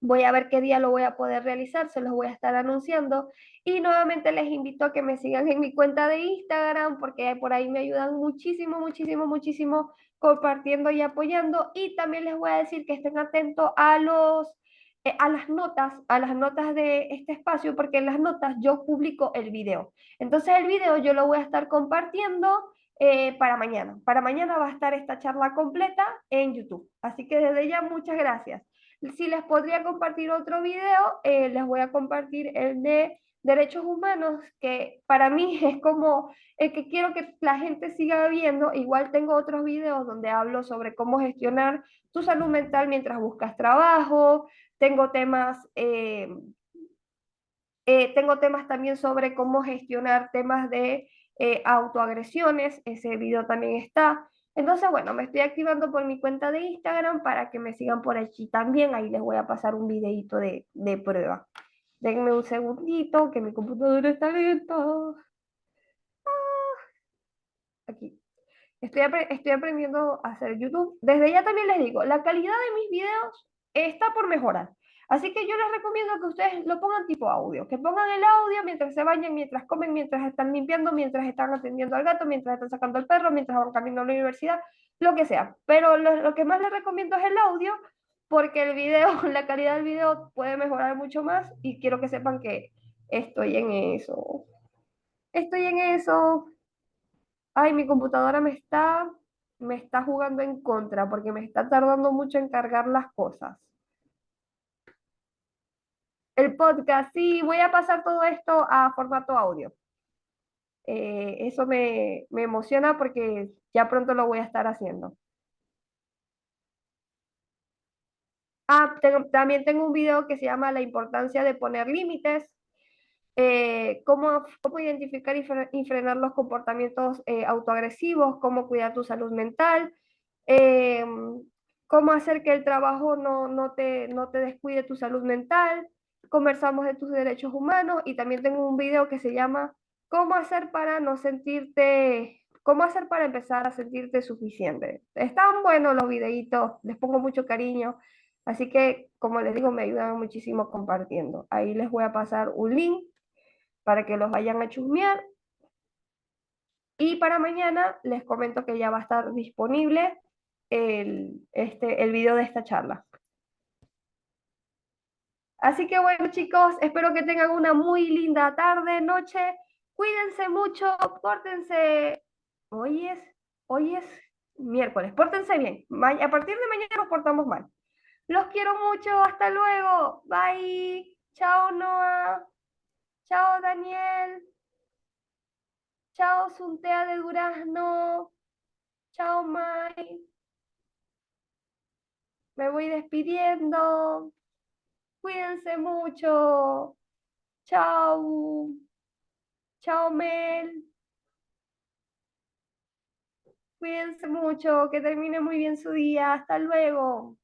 Voy a ver qué día lo voy a poder realizar, se los voy a estar anunciando. Y nuevamente les invito a que me sigan en mi cuenta de Instagram, porque por ahí me ayudan muchísimo, muchísimo, muchísimo compartiendo y apoyando. Y también les voy a decir que estén atentos a a las notas de este espacio, porque en las notas yo publico el video. Entonces el video yo lo voy a estar compartiendo para mañana. Para mañana va a estar esta charla completa en YouTube. Así que desde ya, muchas gracias. Si les podría compartir otro video, les voy a compartir el de derechos humanos, que para mí es como el que quiero que la gente siga viendo. Igual tengo otros videos donde hablo sobre cómo gestionar tu salud mental mientras buscas trabajo. Tengo tengo temas también sobre cómo gestionar temas de autoagresiones, ese video también está. Entonces, bueno, me estoy activando por mi cuenta de Instagram para que me sigan por allí también. Ahí les voy a pasar un videito de prueba. Denme un segundito, que mi computadora está lenta. Aquí. Estoy aprendiendo a hacer YouTube. Desde ya también les digo, la calidad de mis videos está por mejorar. Así que yo les recomiendo que ustedes lo pongan tipo audio, que pongan el audio mientras se bañan, mientras comen, mientras están limpiando, mientras están atendiendo al gato, mientras están sacando al perro, mientras van caminando a la universidad, lo que sea. Pero lo que más les recomiendo es el audio, porque el video, la calidad del video puede mejorar mucho más y quiero que sepan que estoy en eso. Estoy en eso. Ay, mi computadora me está jugando en contra porque me está tardando mucho en cargar las cosas. El podcast, sí, voy a pasar todo esto a formato audio. Eso me emociona porque ya pronto lo voy a estar haciendo. También tengo un video que se llama La importancia de poner límites, cómo identificar y frenar los comportamientos autoagresivos, cómo cuidar tu salud mental, eh, cómo hacer que el trabajo no te descuide tu salud mental. Conversamos de tus derechos humanos y también tengo un video que se llama ¿Cómo hacer para no sentirte, cómo hacer para empezar a sentirte suficiente? Están buenos los videitos, les pongo mucho cariño. Así que, como les digo, me ayudan muchísimo compartiendo. Ahí les voy a pasar un link para que los vayan a chusmear. Y para mañana les comento que ya va a estar disponible el video de esta charla. Así que bueno, chicos, espero que tengan una muy linda tarde, noche. Cuídense mucho, pórtense. Hoy es, hoy es miércoles, pórtense bien. A partir de mañana nos portamos mal. Los quiero mucho, hasta luego. Bye. Chao, Noah. Chao, Daniel. Chao, Suntea de Durazno. Chao, Mai. Me voy despidiendo. Cuídense mucho. Chao. Chao, Mel. Cuídense mucho. Que termine muy bien su día. Hasta luego.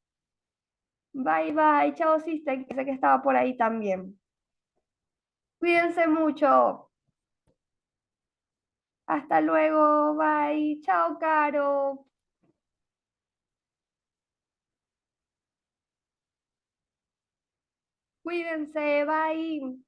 Bye, bye. Chao, Sister, que sé que estaba por ahí también. Cuídense mucho. Hasta luego. Bye. Chao, Caro. Cuídense. Bye.